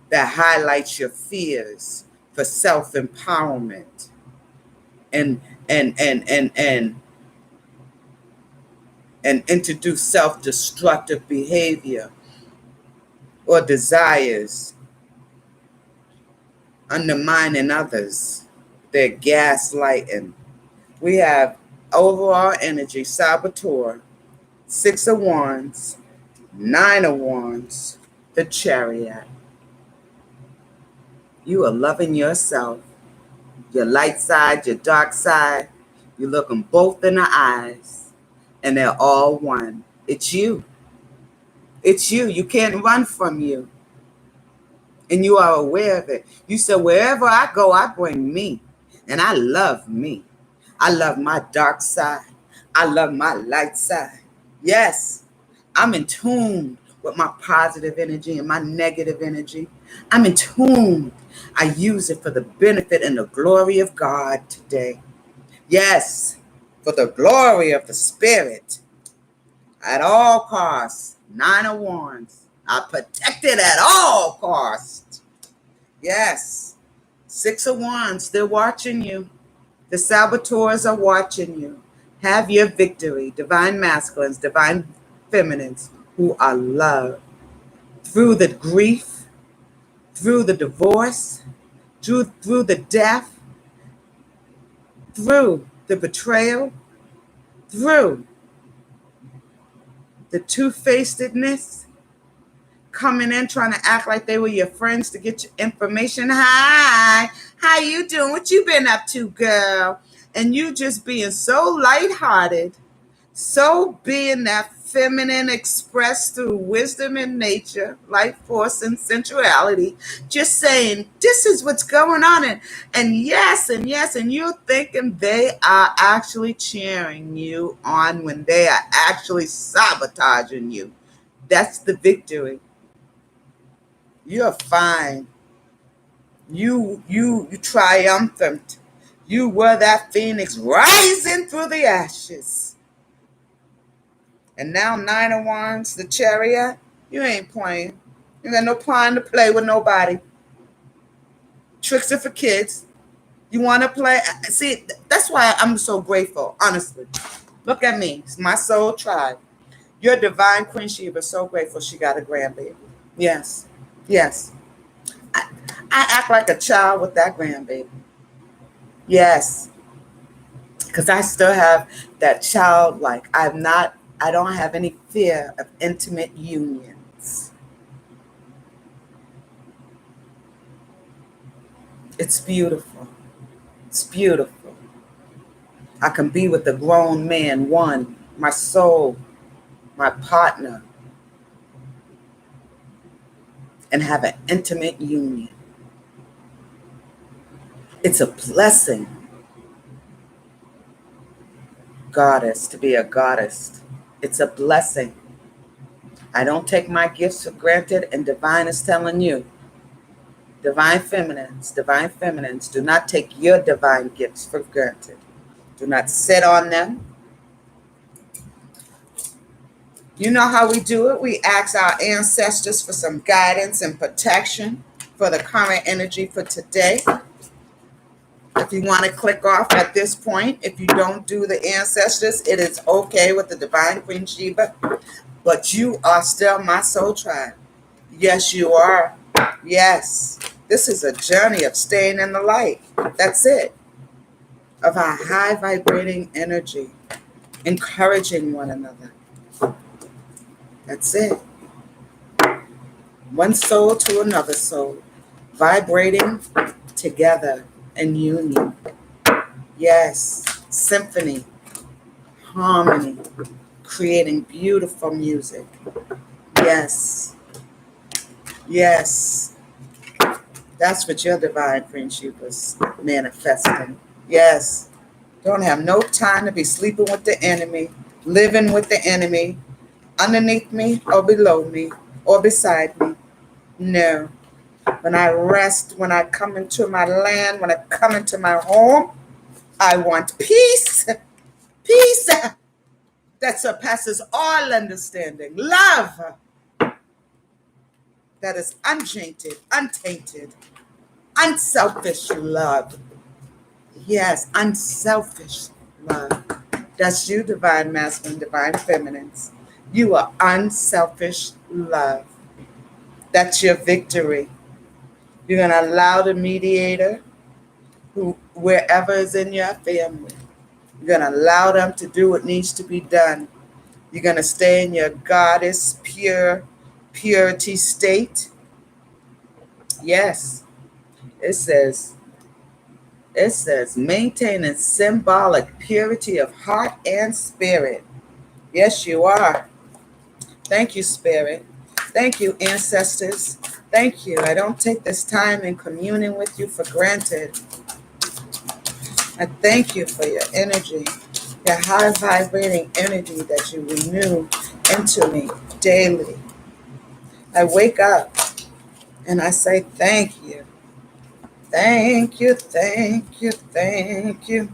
that highlights your fears for self-empowerment and introduce self-destructive behavior or desires, undermining others, they're gaslighting. We have overall energy, saboteur, Six of Wands, Nine of Wands, the Chariot. You are loving yourself, your light side, your dark side. You look them both in the eyes, and they're all one. It's you. It's you. You can't run from you. And you are aware of it. You said, wherever I go, I bring me. And I love me. I love my dark side. I love my light side. Yes, I'm in tune with my positive energy and my negative energy. I'm in tune. I use it for the benefit and the glory of God today. Yes, for the glory of the Spirit. At all costs. Nine of Wands. I protect it at all costs. Yes. Six of Wands. They're watching you. The saboteurs are watching you. Have your victory. Divine masculines, divine feminines who are loved through the grief, through the divorce, through the death, through the betrayal, through the two-facedness, coming in trying to act like they were your friends to get your information. Hi, how you doing? What you been up to, girl? And you just being so lighthearted, so being that feminine expressed through wisdom and nature, life force and sensuality, just saying, this is what's going on. And yes, and you're thinking they are actually cheering you on when they are actually sabotaging you. That's the victory. You're fine. You triumphant. You were that phoenix rising through the ashes. And now Nine of Wands, the Chariot, you ain't playing. You got no plan to play with nobody. Tricks are for kids. You want to play? See, that's why I'm so grateful, honestly. Look at me. It's my soul tribe. Your divine Queen Sheba, so grateful she got a grandbaby. Yes. Yes. I act like a child with that grandbaby. Yes. Because I still have that childlike. I don't have any fear of intimate unions. It's beautiful. It's beautiful. I can be with a grown man, one, my soul, my partner, and have an intimate union. It's a blessing, goddess, to be a goddess. It's a blessing. I don't take my gifts for granted, and Devine is telling you, divine feminines, do not take your divine gifts for granted. Do not sit on them. You know how we do it. We ask our ancestors for some guidance and protection for the current energy for today. If you want to click off at this point, if you don't do the ancestors, it is okay with the divine Queen Sheba, but you are still my soul tribe. Yes, you are. Yes. This is a journey of staying in the light. That's it. Of our high vibrating energy, encouraging one another. That's it. One soul to another soul, vibrating together in union. Yes. Symphony, harmony, creating beautiful music. Yes. Yes. That's what your divine friendship was manifesting. Yes. Don't have no time to be sleeping with the enemy, living with the enemy, underneath me or below me or beside me. No. When I rest, when I come into my land, when I come into my home, I want peace. Peace that surpasses all understanding. Love that is untainted, unselfish love. Yes, unselfish love. That's you, divine masculine, divine feminines. You are unselfish love. That's your victory. You're going to allow the mediator, who wherever is in your family, you're going to allow them to do what needs to be done. You're going to stay in your goddess, purity state. Yes. It says, maintaining symbolic purity of heart and spirit. Yes, you are. Thank you, Spirit. Thank you, ancestors. Thank you. I don't take this time in communing with you for granted. I thank you for your energy, your high vibrating energy that you renew into me daily. I wake up and I say thank you. Thank you, thank you, thank you,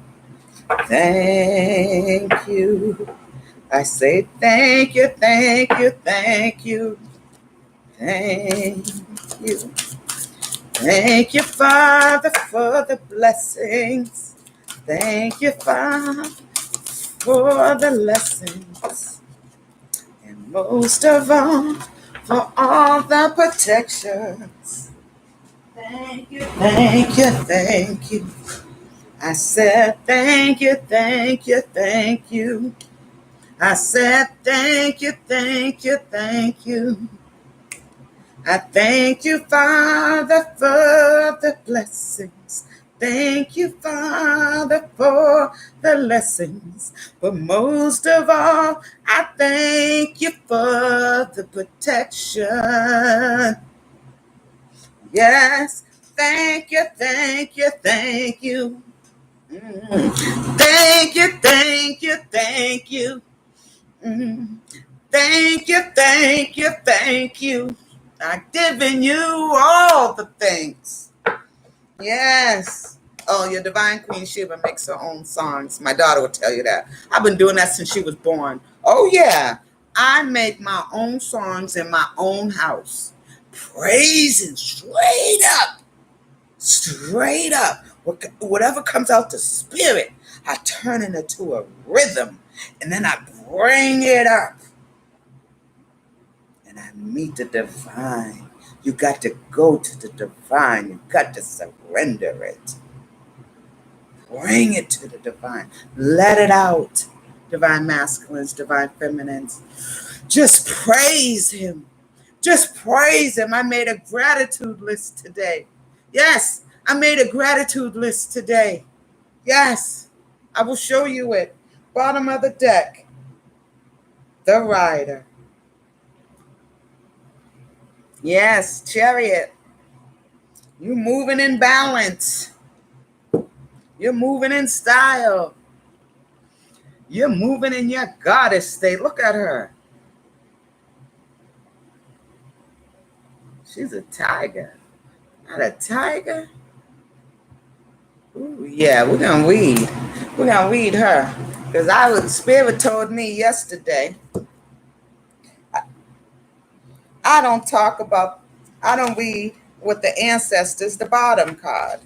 thank you. I say thank you, thank you, thank you, thank you. Thank you, Father, for the blessings. Thank you, Father, for the lessons. And most of all, for all the protections. Thank you, thank you, thank you. I said thank you, thank you, thank you. I said thank you, thank you, thank you. I thank you, Father, for the blessings. Thank you, Father, for the lessons. But most of all, I thank you for the protection. Yes, thank you, thank you, thank you. Thank you, thank you, thank you. Mm. Thank you, thank you, thank you. I've given you all the things. Yes. Oh, your divine queen Sheba makes her own songs. My daughter will tell you that. I've been doing that since she was born. Oh, yeah. I make my own songs in my own house. Praising straight up. Straight up. Whatever comes out the spirit, I turn it into a rhythm. And then I bring it up. And I meet the divine. You got to go to the divine. You got to surrender it. Bring it to the divine. Let it out. Divine masculines, divine feminines. Just praise him. Just praise him. I made a gratitude list today. Yes, I made a gratitude list today. Yes, I will show you it. Bottom of the deck. The rider. Yes, chariot. You're moving in balance. You're moving in style. You're moving in your goddess state. Look at her. She's a tiger. Not a tiger. Ooh, yeah, we're going to read. We're going to read her. Because Spirit told me yesterday, I don't read with the ancestors, the bottom card.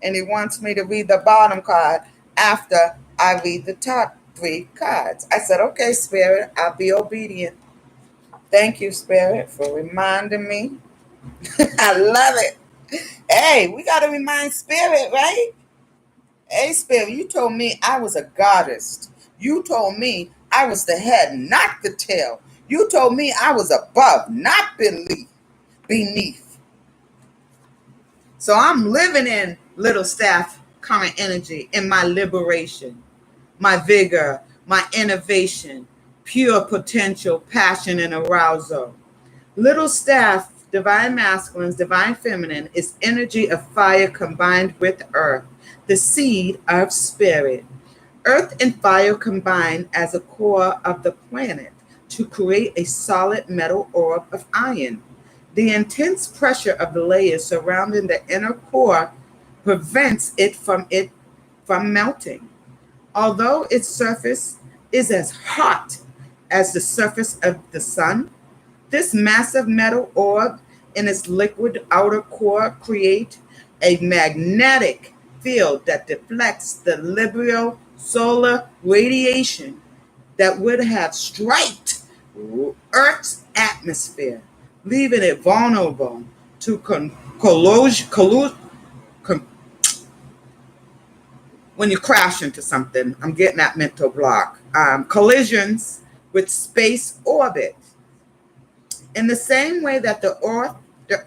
And he wants me to read the bottom card after I read the top 3 cards. I said, okay, Spirit, I'll be obedient. Thank you, Spirit, for reminding me. I love it. Hey, we got to remind Spirit, right? Hey, Spirit, you told me I was a goddess. You told me I was the head, not the tail. You told me I was above, not beneath. So I'm living in little staff current energy, in my liberation, my vigor, my innovation, pure potential, passion, and arousal. Little staff, divine masculines, divine feminine, is energy of fire combined with earth, the seed of spirit. Earth and fire combine as a core of the planet to create a solid metal orb of iron. The intense pressure of the layers surrounding the inner core prevents it from melting. Although its surface is as hot as the surface of the sun, this massive metal orb in its liquid outer core create a magnetic field that deflects the liberal solar radiation that would have striked Earth's atmosphere, leaving it vulnerable to when you crash into something. I'm getting that mental block. Collisions with space orbit. In the same way that the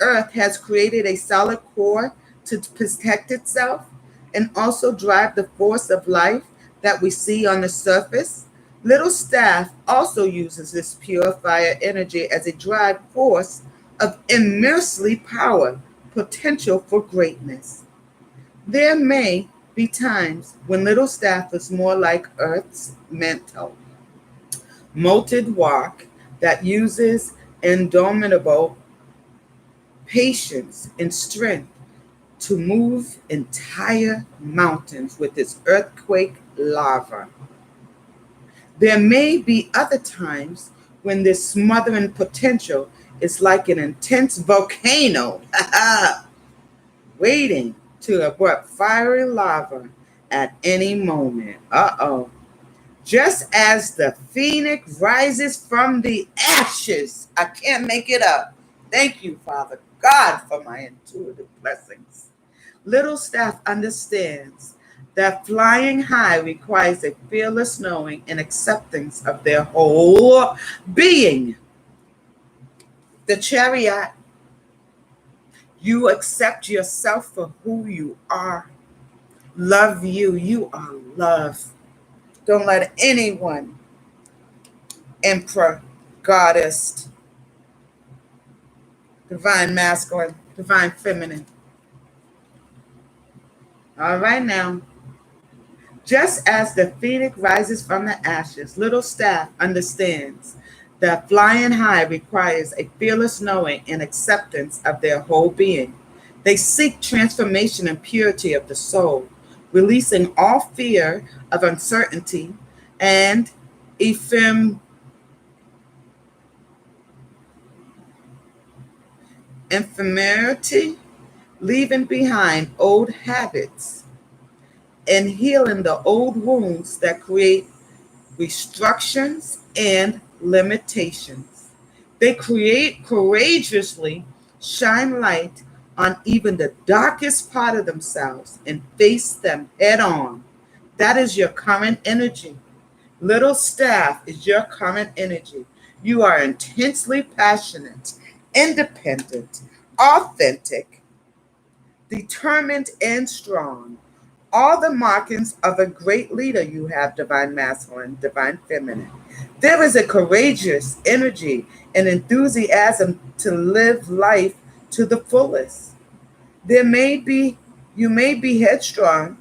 Earth has created a solid core to protect itself and also drive the force of life that we see on the surface, little staff also uses this pure fire energy as a drive force of immensely power, potential for greatness. There may be times when little staff is more like Earth's mantle, molted rock that uses indomitable patience and strength to move entire mountains with its earthquake lava. There may be other times when this smothering potential is like an intense volcano waiting to erupt fiery lava at any moment. Uh-oh. Just as the phoenix rises from the ashes, I can't make it up. Thank you, Father God, for my intuitive blessings. Little staff understands that flying high requires a fearless knowing and acceptance of their whole being. The chariot, you accept yourself for who you are. Love you. You are love. Don't let anyone, emperor, goddess, divine masculine, divine feminine. All right now. Just as the phoenix rises from the ashes, little staff understands that flying high requires a fearless knowing and acceptance of their whole being. They seek transformation and purity of the soul, releasing all fear of uncertainty and ephemerity, leaving behind old habits and healing the old wounds that create restrictions and limitations. They create courageously, shine light on even the darkest part of themselves and face them head on. That is your current energy. Little staff is your current energy. You are intensely passionate, independent, authentic, determined, and strong. All the markings of a great leader you have, divine masculine, divine feminine. There is a courageous energy and enthusiasm to live life to the fullest. You may be headstrong,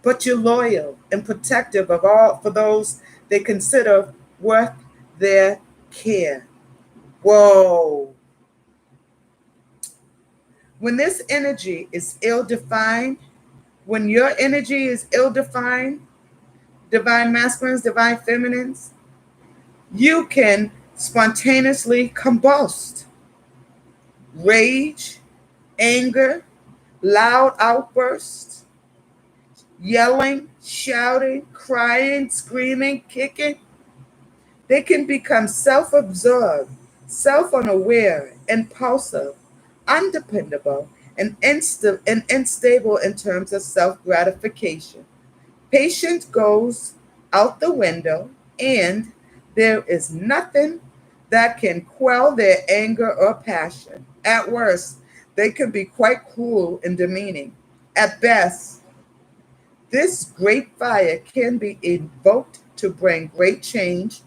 but you're loyal and protective of all for those they consider worth their care. Whoa. When this energy is ill-defined, when your energy is ill-defined, divine masculines, divine feminines, you can spontaneously combust. Rage, anger, loud outbursts, yelling, shouting, crying, screaming, kicking. They can become self-absorbed, self-unaware, impulsive, undependable, and unstable in terms of self-gratification. Patience goes out the window, and there is nothing that can quell their anger or passion. At worst, they can be quite cruel and demeaning. At best, this great fire can be invoked to bring great change,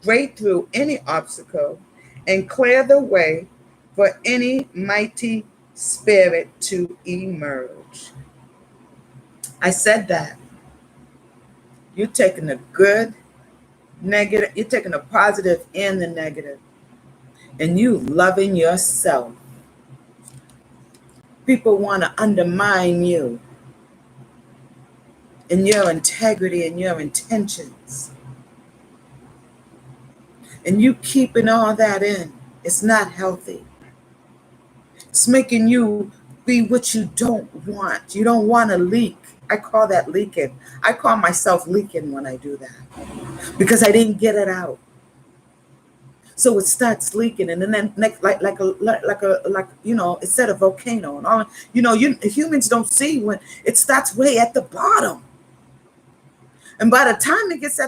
break through any obstacle, and clear the way for any mighty spirit to emerge. I said that. You're taking the good, negative, you're taking the positive and the negative, and you loving yourself. People want to undermine you and your integrity and your intentions. And you keeping all that in. It's not healthy. It's making you be what you don't want. You don't want to leak. I call that leaking. I call myself leaking when I do that because I didn't get it out. So it starts leaking, and then it's at a volcano, and all humans don't see when it starts way at the bottom, and by the time it gets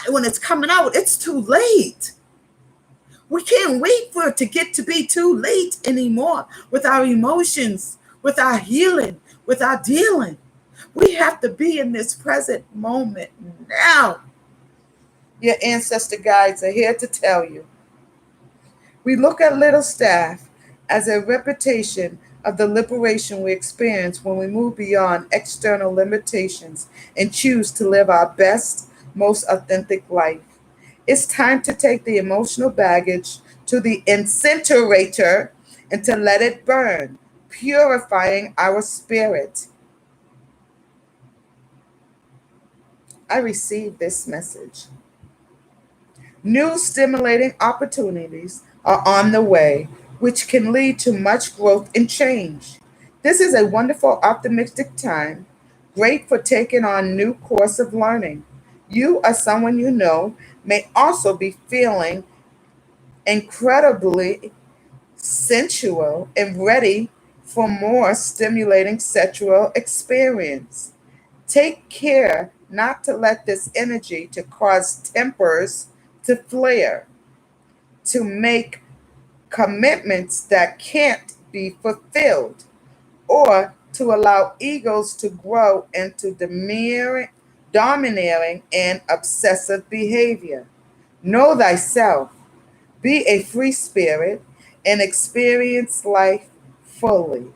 when it's coming out, it's too late. We can't wait for it to get to be too late anymore with our emotions, with our healing, with our dealing. We have to be in this present moment now. Your ancestor guides are here to tell you. We look at little staff as a reputation of the liberation we experience when we move beyond external limitations and choose to live our best, most authentic life. It's time to take the emotional baggage to the incinerator and to let it burn, purifying our spirit. I received this message. New stimulating opportunities are on the way, which can lead to much growth and change. This is a wonderful, optimistic time, great for taking on new course of learning. You or someone you know may also be feeling incredibly sensual, and ready for more stimulating sexual experience. Take care not to let this energy to cause tempers to flare, to make commitments that can't be fulfilled, or to allow egos to grow into domineering and obsessive behavior. Know thyself, be a free spirit, and experience life fully.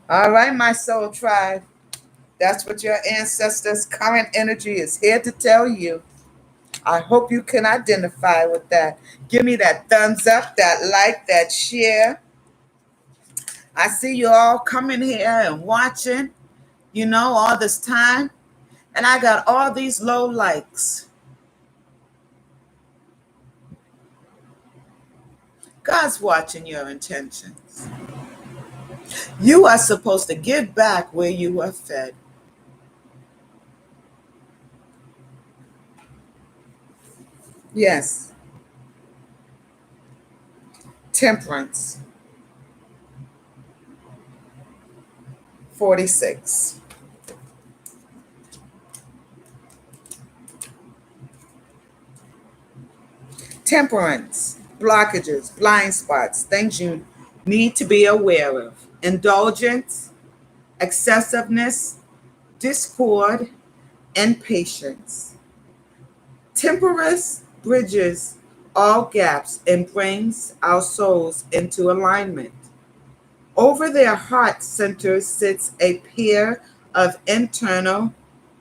All right, my soul tribe. That's what your ancestors' current energy is here to tell you. I hope you can identify with that. Give me that thumbs up, that like, that share. I see you all coming here and watching, all this time. And I got all these low likes. God's watching your intentions. You are supposed to give back where you were fed. Yes. Temperance. 46. Temperance. Blockages, blind spots, things you need to be aware of. Indulgence, excessiveness, discord, and patience. Temperance bridges all gaps and brings our souls into alignment. Over their heart centers sits a pair of internal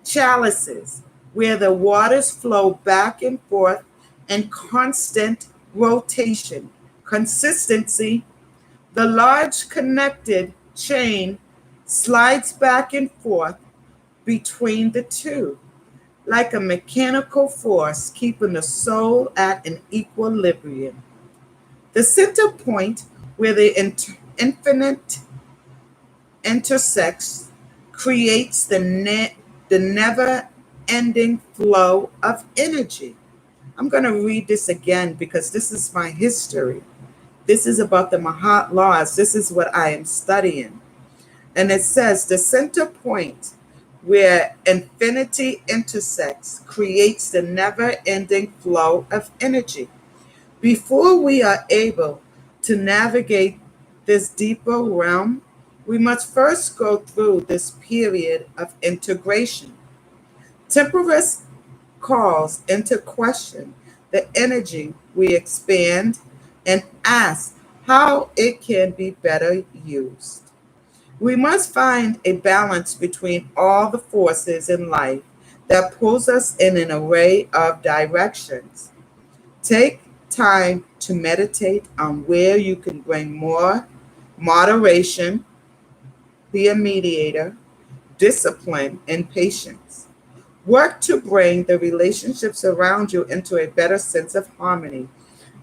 chalices where the waters flow back and forth in constant rotation. Consistency, the large connected chain slides back and forth between the two, like a mechanical force keeping the soul at an equilibrium. The center point where the infinite intersects creates the never-ending flow of energy. I'm going to read this again because this is my history. This is about the Mahat laws. This is what I am studying. And it says the center point where infinity intersects creates the never-ending flow of energy. Before we are able to navigate this deeper realm, we must first go through this period of integration. Temperance calls into question the energy we expand and ask how it can be better used. We must find a balance between all the forces in life that pulls us in an array of directions. Take time to meditate on where you can bring more moderation, be a mediator, discipline, and patience. Work to bring the relationships around you into a better sense of harmony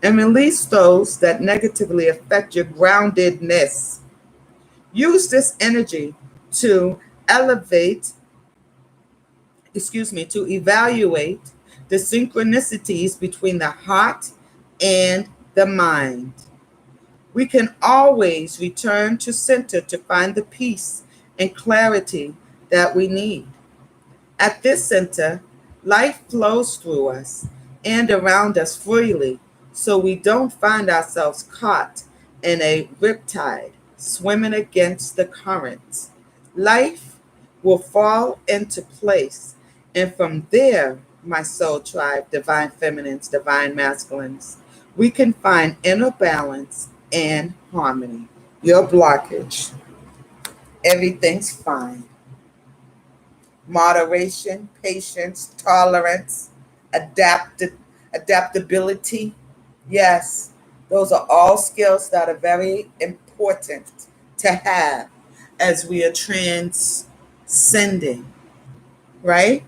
and release those that negatively affect your groundedness. Use this energy to elevate, to evaluate the synchronicities between the heart and the mind. We can always return to center to find the peace and clarity that we need. At this center, life flows through us and around us freely, so we don't find ourselves caught in a riptide, swimming against the currents. Life will fall into place, and from there, my soul tribe, divine feminines, divine masculines, we can find inner balance and harmony. Your blockage, everything's fine. Moderation, patience, tolerance, adaptability. Yes, those are all skills that are very important to have as we are transcending, right?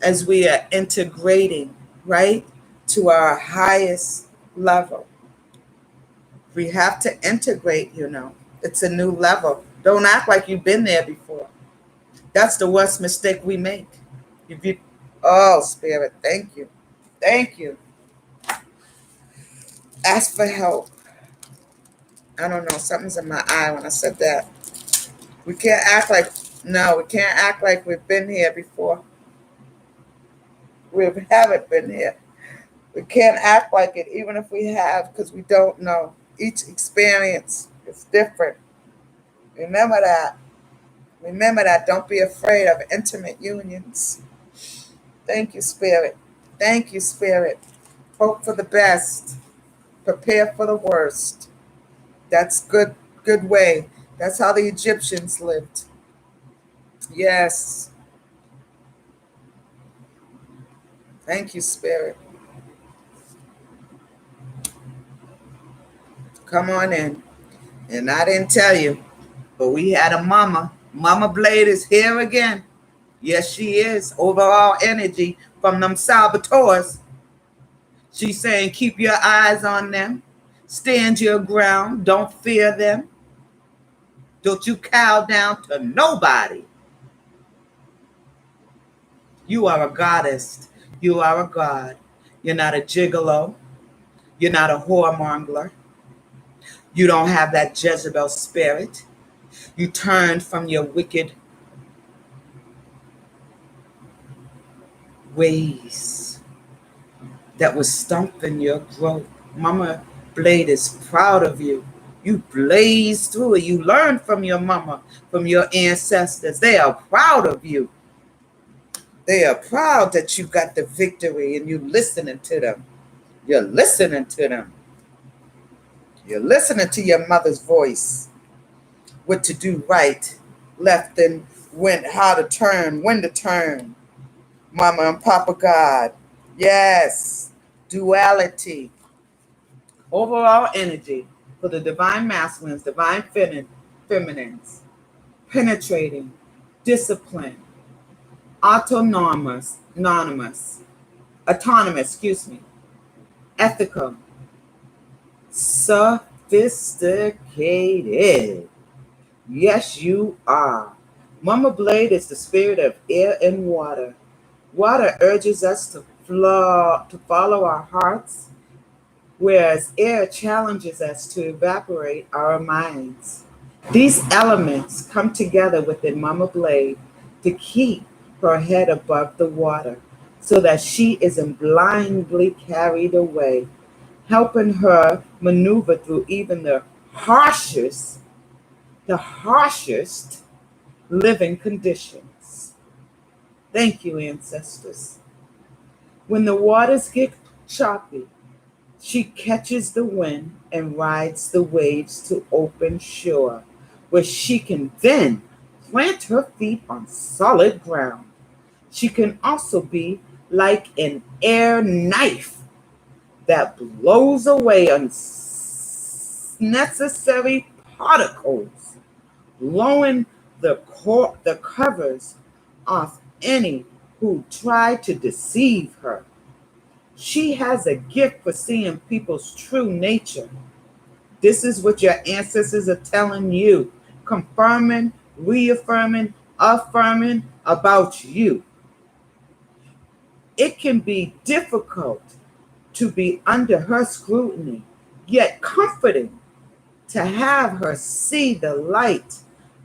As we are integrating, right, to our highest level. We have to integrate. It's a new level. Don't act like you've been there before. That's the worst mistake we make. If you, oh, Spirit, thank you. Thank you. Ask for help. I don't know, something's in my eye when I said that. We can't act like, no, we can't act like we've been here before. We haven't been here. We can't act like it, even if we have, because we don't know. Each experience is different. Remember that. Remember that. Don't be afraid of intimate unions. Thank you, Spirit. Thank you, Spirit. Hope for the best. Prepare for the worst. That's good way. That's how the Egyptians lived. Yes. Thank you, Spirit. Come on in. And I didn't tell you, but we had a mama. Mama Blade is here again. Yes, she is. Overall energy from them saboteurs. She's saying, keep your eyes on them. Stand your ground. Don't fear them. Don't you cow down to nobody. You are a goddess. You are a god. You're not a gigolo. You're not a whoremonger. You don't have that Jezebel spirit. You turned from your wicked ways that was stumping your growth. Mama Blade is proud of you. You blazed through it. You learned from your mama, from your ancestors. They are proud of you. They are proud that you got the victory and you're listening to them. You're listening to them. You're listening to your mother's voice. What to do right, left, and when, how to turn, when to turn. Mama and Papa God. Yes. Duality. Overall energy for the divine masculines, divine feminines. Penetrating. Discipline. Autonomous, ethical, sophisticated. Yes, you are. Mama Blade is the spirit of air and water. Water urges us to follow our hearts, whereas air challenges us to evaporate our minds. These elements come together within Mama Blade to keep her head above the water so that she isn't blindly carried away, helping her maneuver through even the harshest living conditions. Thank you, ancestors. When the waters get choppy, she catches the wind and rides the waves to open shore, where she can then plant her feet on solid ground. She can also be like an air knife that blows away unnecessary particles, blowing the covers off any who try to deceive her. She has a gift for seeing people's true nature. This is what your ancestors are telling you, confirming, reaffirming, affirming about you. It can be difficult to be under her scrutiny, yet comforting to have her see the light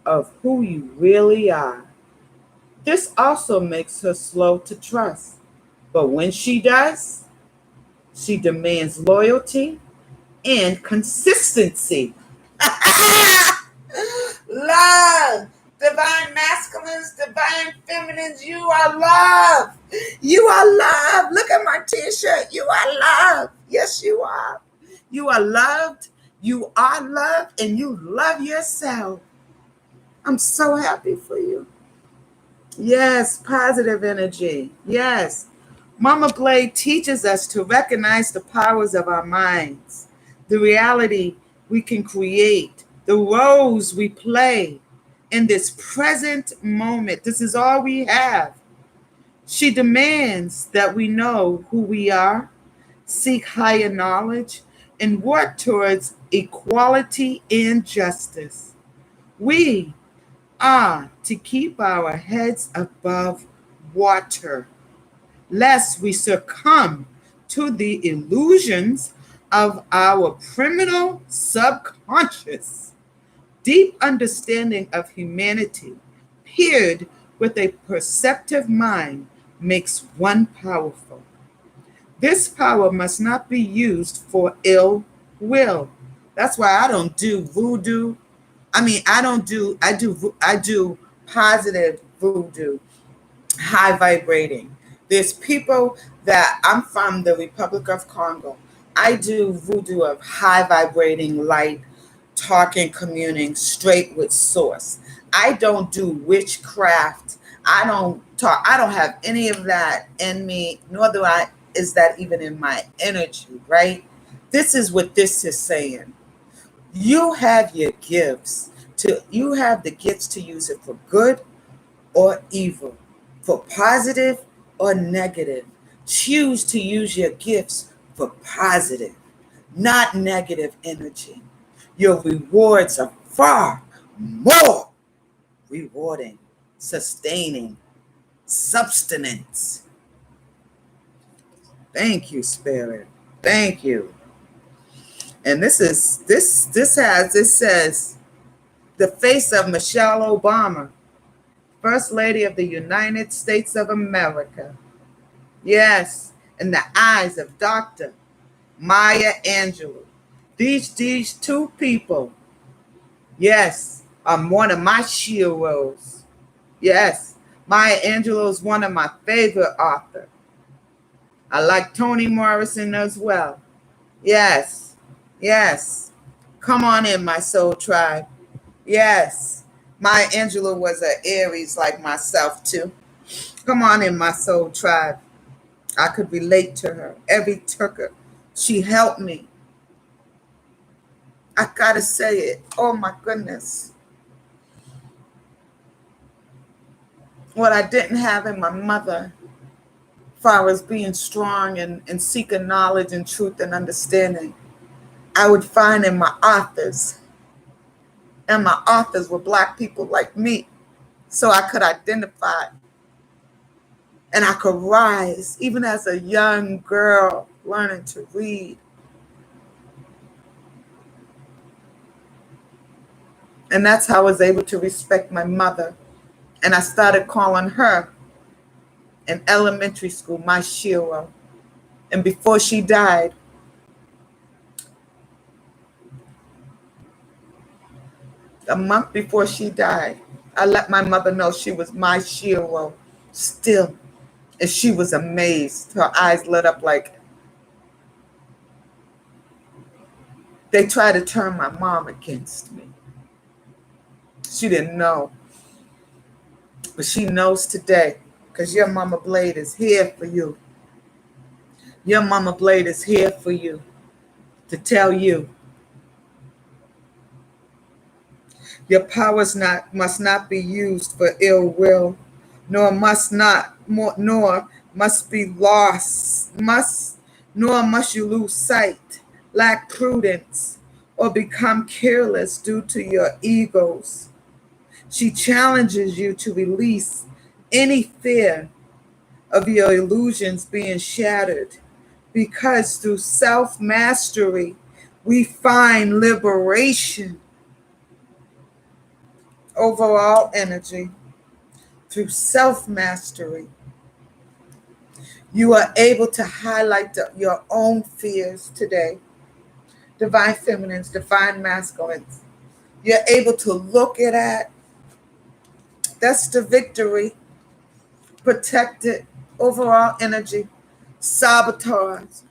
of who you really are. This also makes her slow to trust, but when she does, she demands loyalty and consistency. Love. Divine masculines, divine feminines, you are love. You are love. Look at my t-shirt. You are love. Yes, you are. You are loved. You are loved, and you love yourself. I'm so happy for you. Yes, positive energy. Yes. Mama Blade teaches us to recognize the powers of our minds, the reality we can create, the roles we play in this present moment. This is all we have. She demands that we know who we are, seek higher knowledge, and work towards equality and justice. We are to keep our heads above water, lest we succumb to the illusions of our criminal subconscious. Deep understanding of humanity, paired with a perceptive mind, makes one powerful. This power must not be used for ill will. That's why I don't do voodoo. I do positive voodoo, high vibrating. There's people that I'm from the Republic of Congo. I do voodoo of high vibrating light, talking, communing straight with source. I don't do witchcraft. I don't have any of that in me, nor do I is that even in my energy, right? This is what this is saying. You have your gifts you have the gifts to use it for good or evil, for positive or negative. Choose to use your gifts for positive, not negative energy. Your rewards are far more rewarding, sustaining, substance. Thank you, Spirit. Thank you. And this says the face of Michelle Obama, First Lady of the United States of America. Yes, in the eyes of Dr. Maya Angelou. These two people, yes, are one of my heroes. Yes, Maya Angelou is one of my favorite authors. I like Toni Morrison as well. Yes, yes. Come on in, my soul tribe. Yes, Maya Angelou was an Aries like myself too. Come on in, my soul tribe. I could relate to her. Every Turker, she helped me. I gotta say it. Oh my goodness. What I didn't have in my mother, as far as being strong and seeking knowledge and truth and understanding, I would find in my authors. And my authors were Black people like me. So I could identify and I could rise, even as a young girl learning to read. And that's how I was able to respect my mother. And I started calling her in elementary school my hero. And before she died, a month before she died, I let my mother know she was my hero still. And she was amazed. Her eyes lit up like they tried to turn my mom against me. She didn't know. But she knows today because your mama Blade is here for you. Your mama Blade is here for you to tell you your powers must not be used for ill will, nor must be lost, nor must you lose sight, lack prudence, or become careless due to your egos. She challenges you to release any fear of your illusions being shattered, because through self-mastery, we find liberation. Overall energy. Through self-mastery, you are able to highlight your own fears today. Divine feminines, divine masculines. You're able to look at that. That's the victory. Protect it. Overall energy. Sabotage.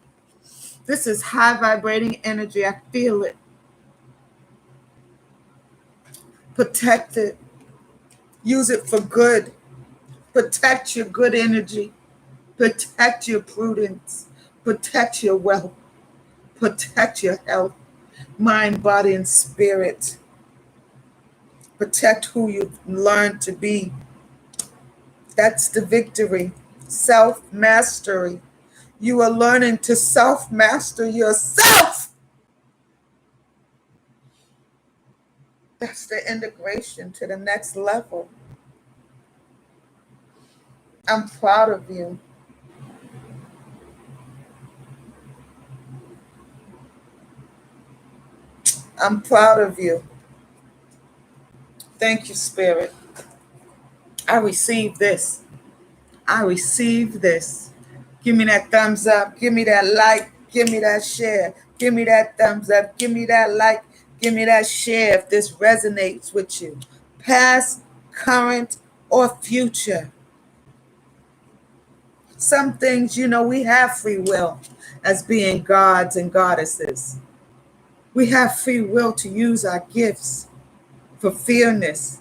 This is high vibrating energy. I feel it. Protect it. Use it for good. Protect your good energy. Protect your prudence. Protect your wealth. Protect your health, mind, body, and spirit. Protect who you've learned to be. That's the victory. Self-mastery. You are learning to self-master yourself. That's the integration to the next level. I'm proud of you. I'm proud of you. Thank you, Spirit. I receive this. I receive this. Give me that thumbs up. Give me that like. Give me that share. Give me that thumbs up. Give me that like. Give me that share if this resonates with you. Past, current, or future. Some things, we have free will as being gods and goddesses. We have free will to use our gifts for fairness,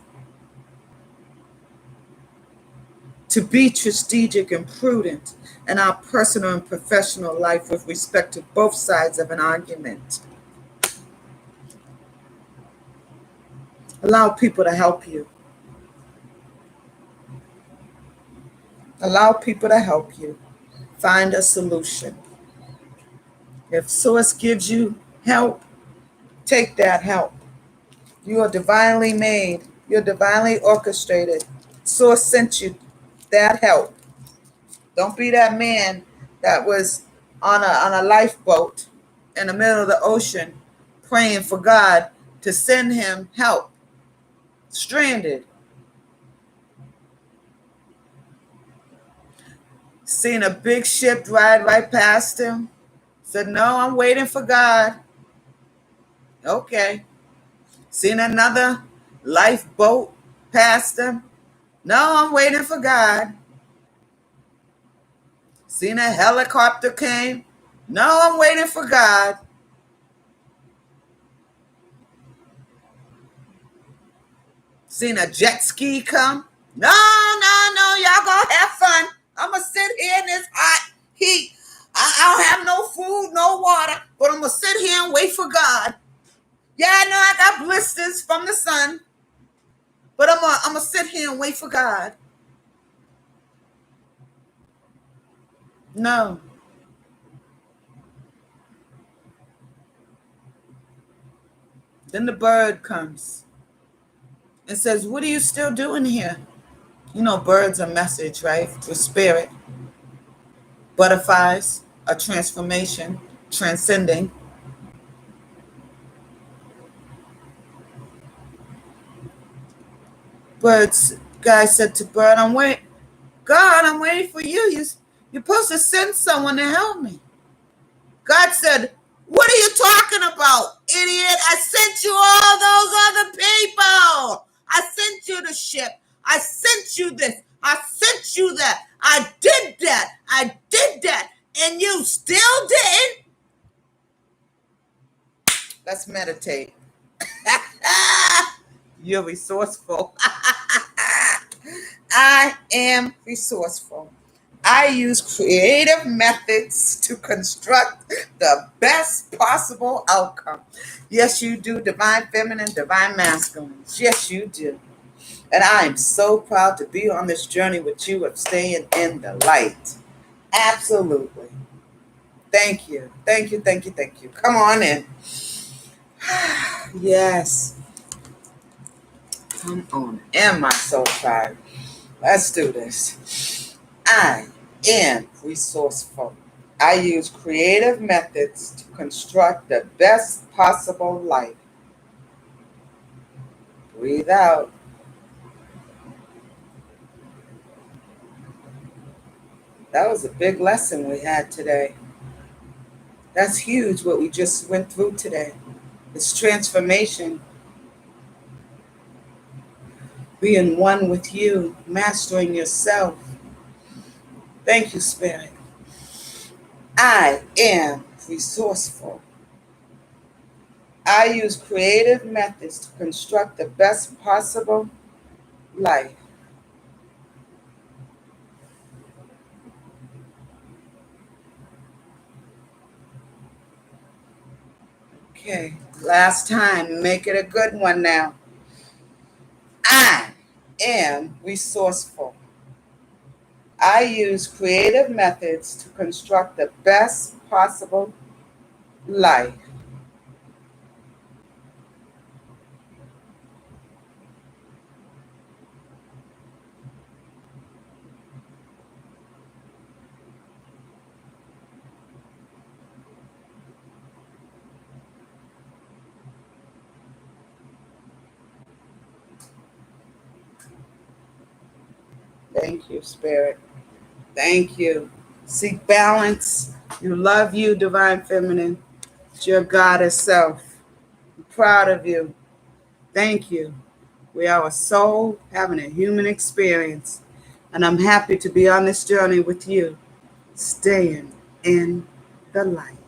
to be strategic and prudent in our personal and professional life with respect to both sides of an argument. Allow people to help you. Allow people to help you find a solution. If Source gives you help, take that help. You are divinely made. You're divinely orchestrated. Source sent you that help. Don't be that man that was on a lifeboat in the middle of the ocean praying for God to send him help. Stranded. Seen a big ship ride right past him. Said, no, I'm waiting for God. Okay. Seen another lifeboat past him. No, I'm waiting for God. Seen a helicopter came. No, I'm waiting for God. Seen a jet ski come. No, no, no, y'all gonna have fun. I'm gonna sit here in this hot heat. I don't have no food, no water, but I'm gonna sit here and wait for God. Yeah, I know I got blisters from the sun, but I'm gonna sit here and wait for God. No. Then the bird comes and says, what are you still doing here? Birds are message, right? The spirit. Butterflies, a transformation, transcending. Birds, guy said to bird, God, I'm waiting for you. You're supposed to send someone to help me. God said, what are you talking about, idiot? I sent you all those other people. I sent you the ship. I sent you this. I sent you that. I did that. I did that. And you still didn't? Let's meditate. You're resourceful. I am resourceful. I use creative methods to construct the best possible outcome. Yes, you do, divine feminine, divine masculine. Yes, you do. And I am so proud to be on this journey with you of staying in the light. Absolutely. Thank you. Thank you. Thank you. Thank you. Come on in. Yes. Come on. Am I so tired? Let's do this. I am resourceful. I use creative methods to construct the best possible life. Breathe out. That was a big lesson we had today. That's huge what we just went through today. It's transformation. Being one with you, mastering yourself. Thank you, Spirit. I am resourceful. I use creative methods to construct the best possible life. Okay, last time. Make it a good one now. I am resourceful. I use creative methods to construct the best possible life. Thank you, Spirit. Thank you. Seek balance. You love you, Divine Feminine. It's your goddess self. I'm proud of you. Thank you. We are a soul having a human experience. And I'm happy to be on this journey with you, staying in the light.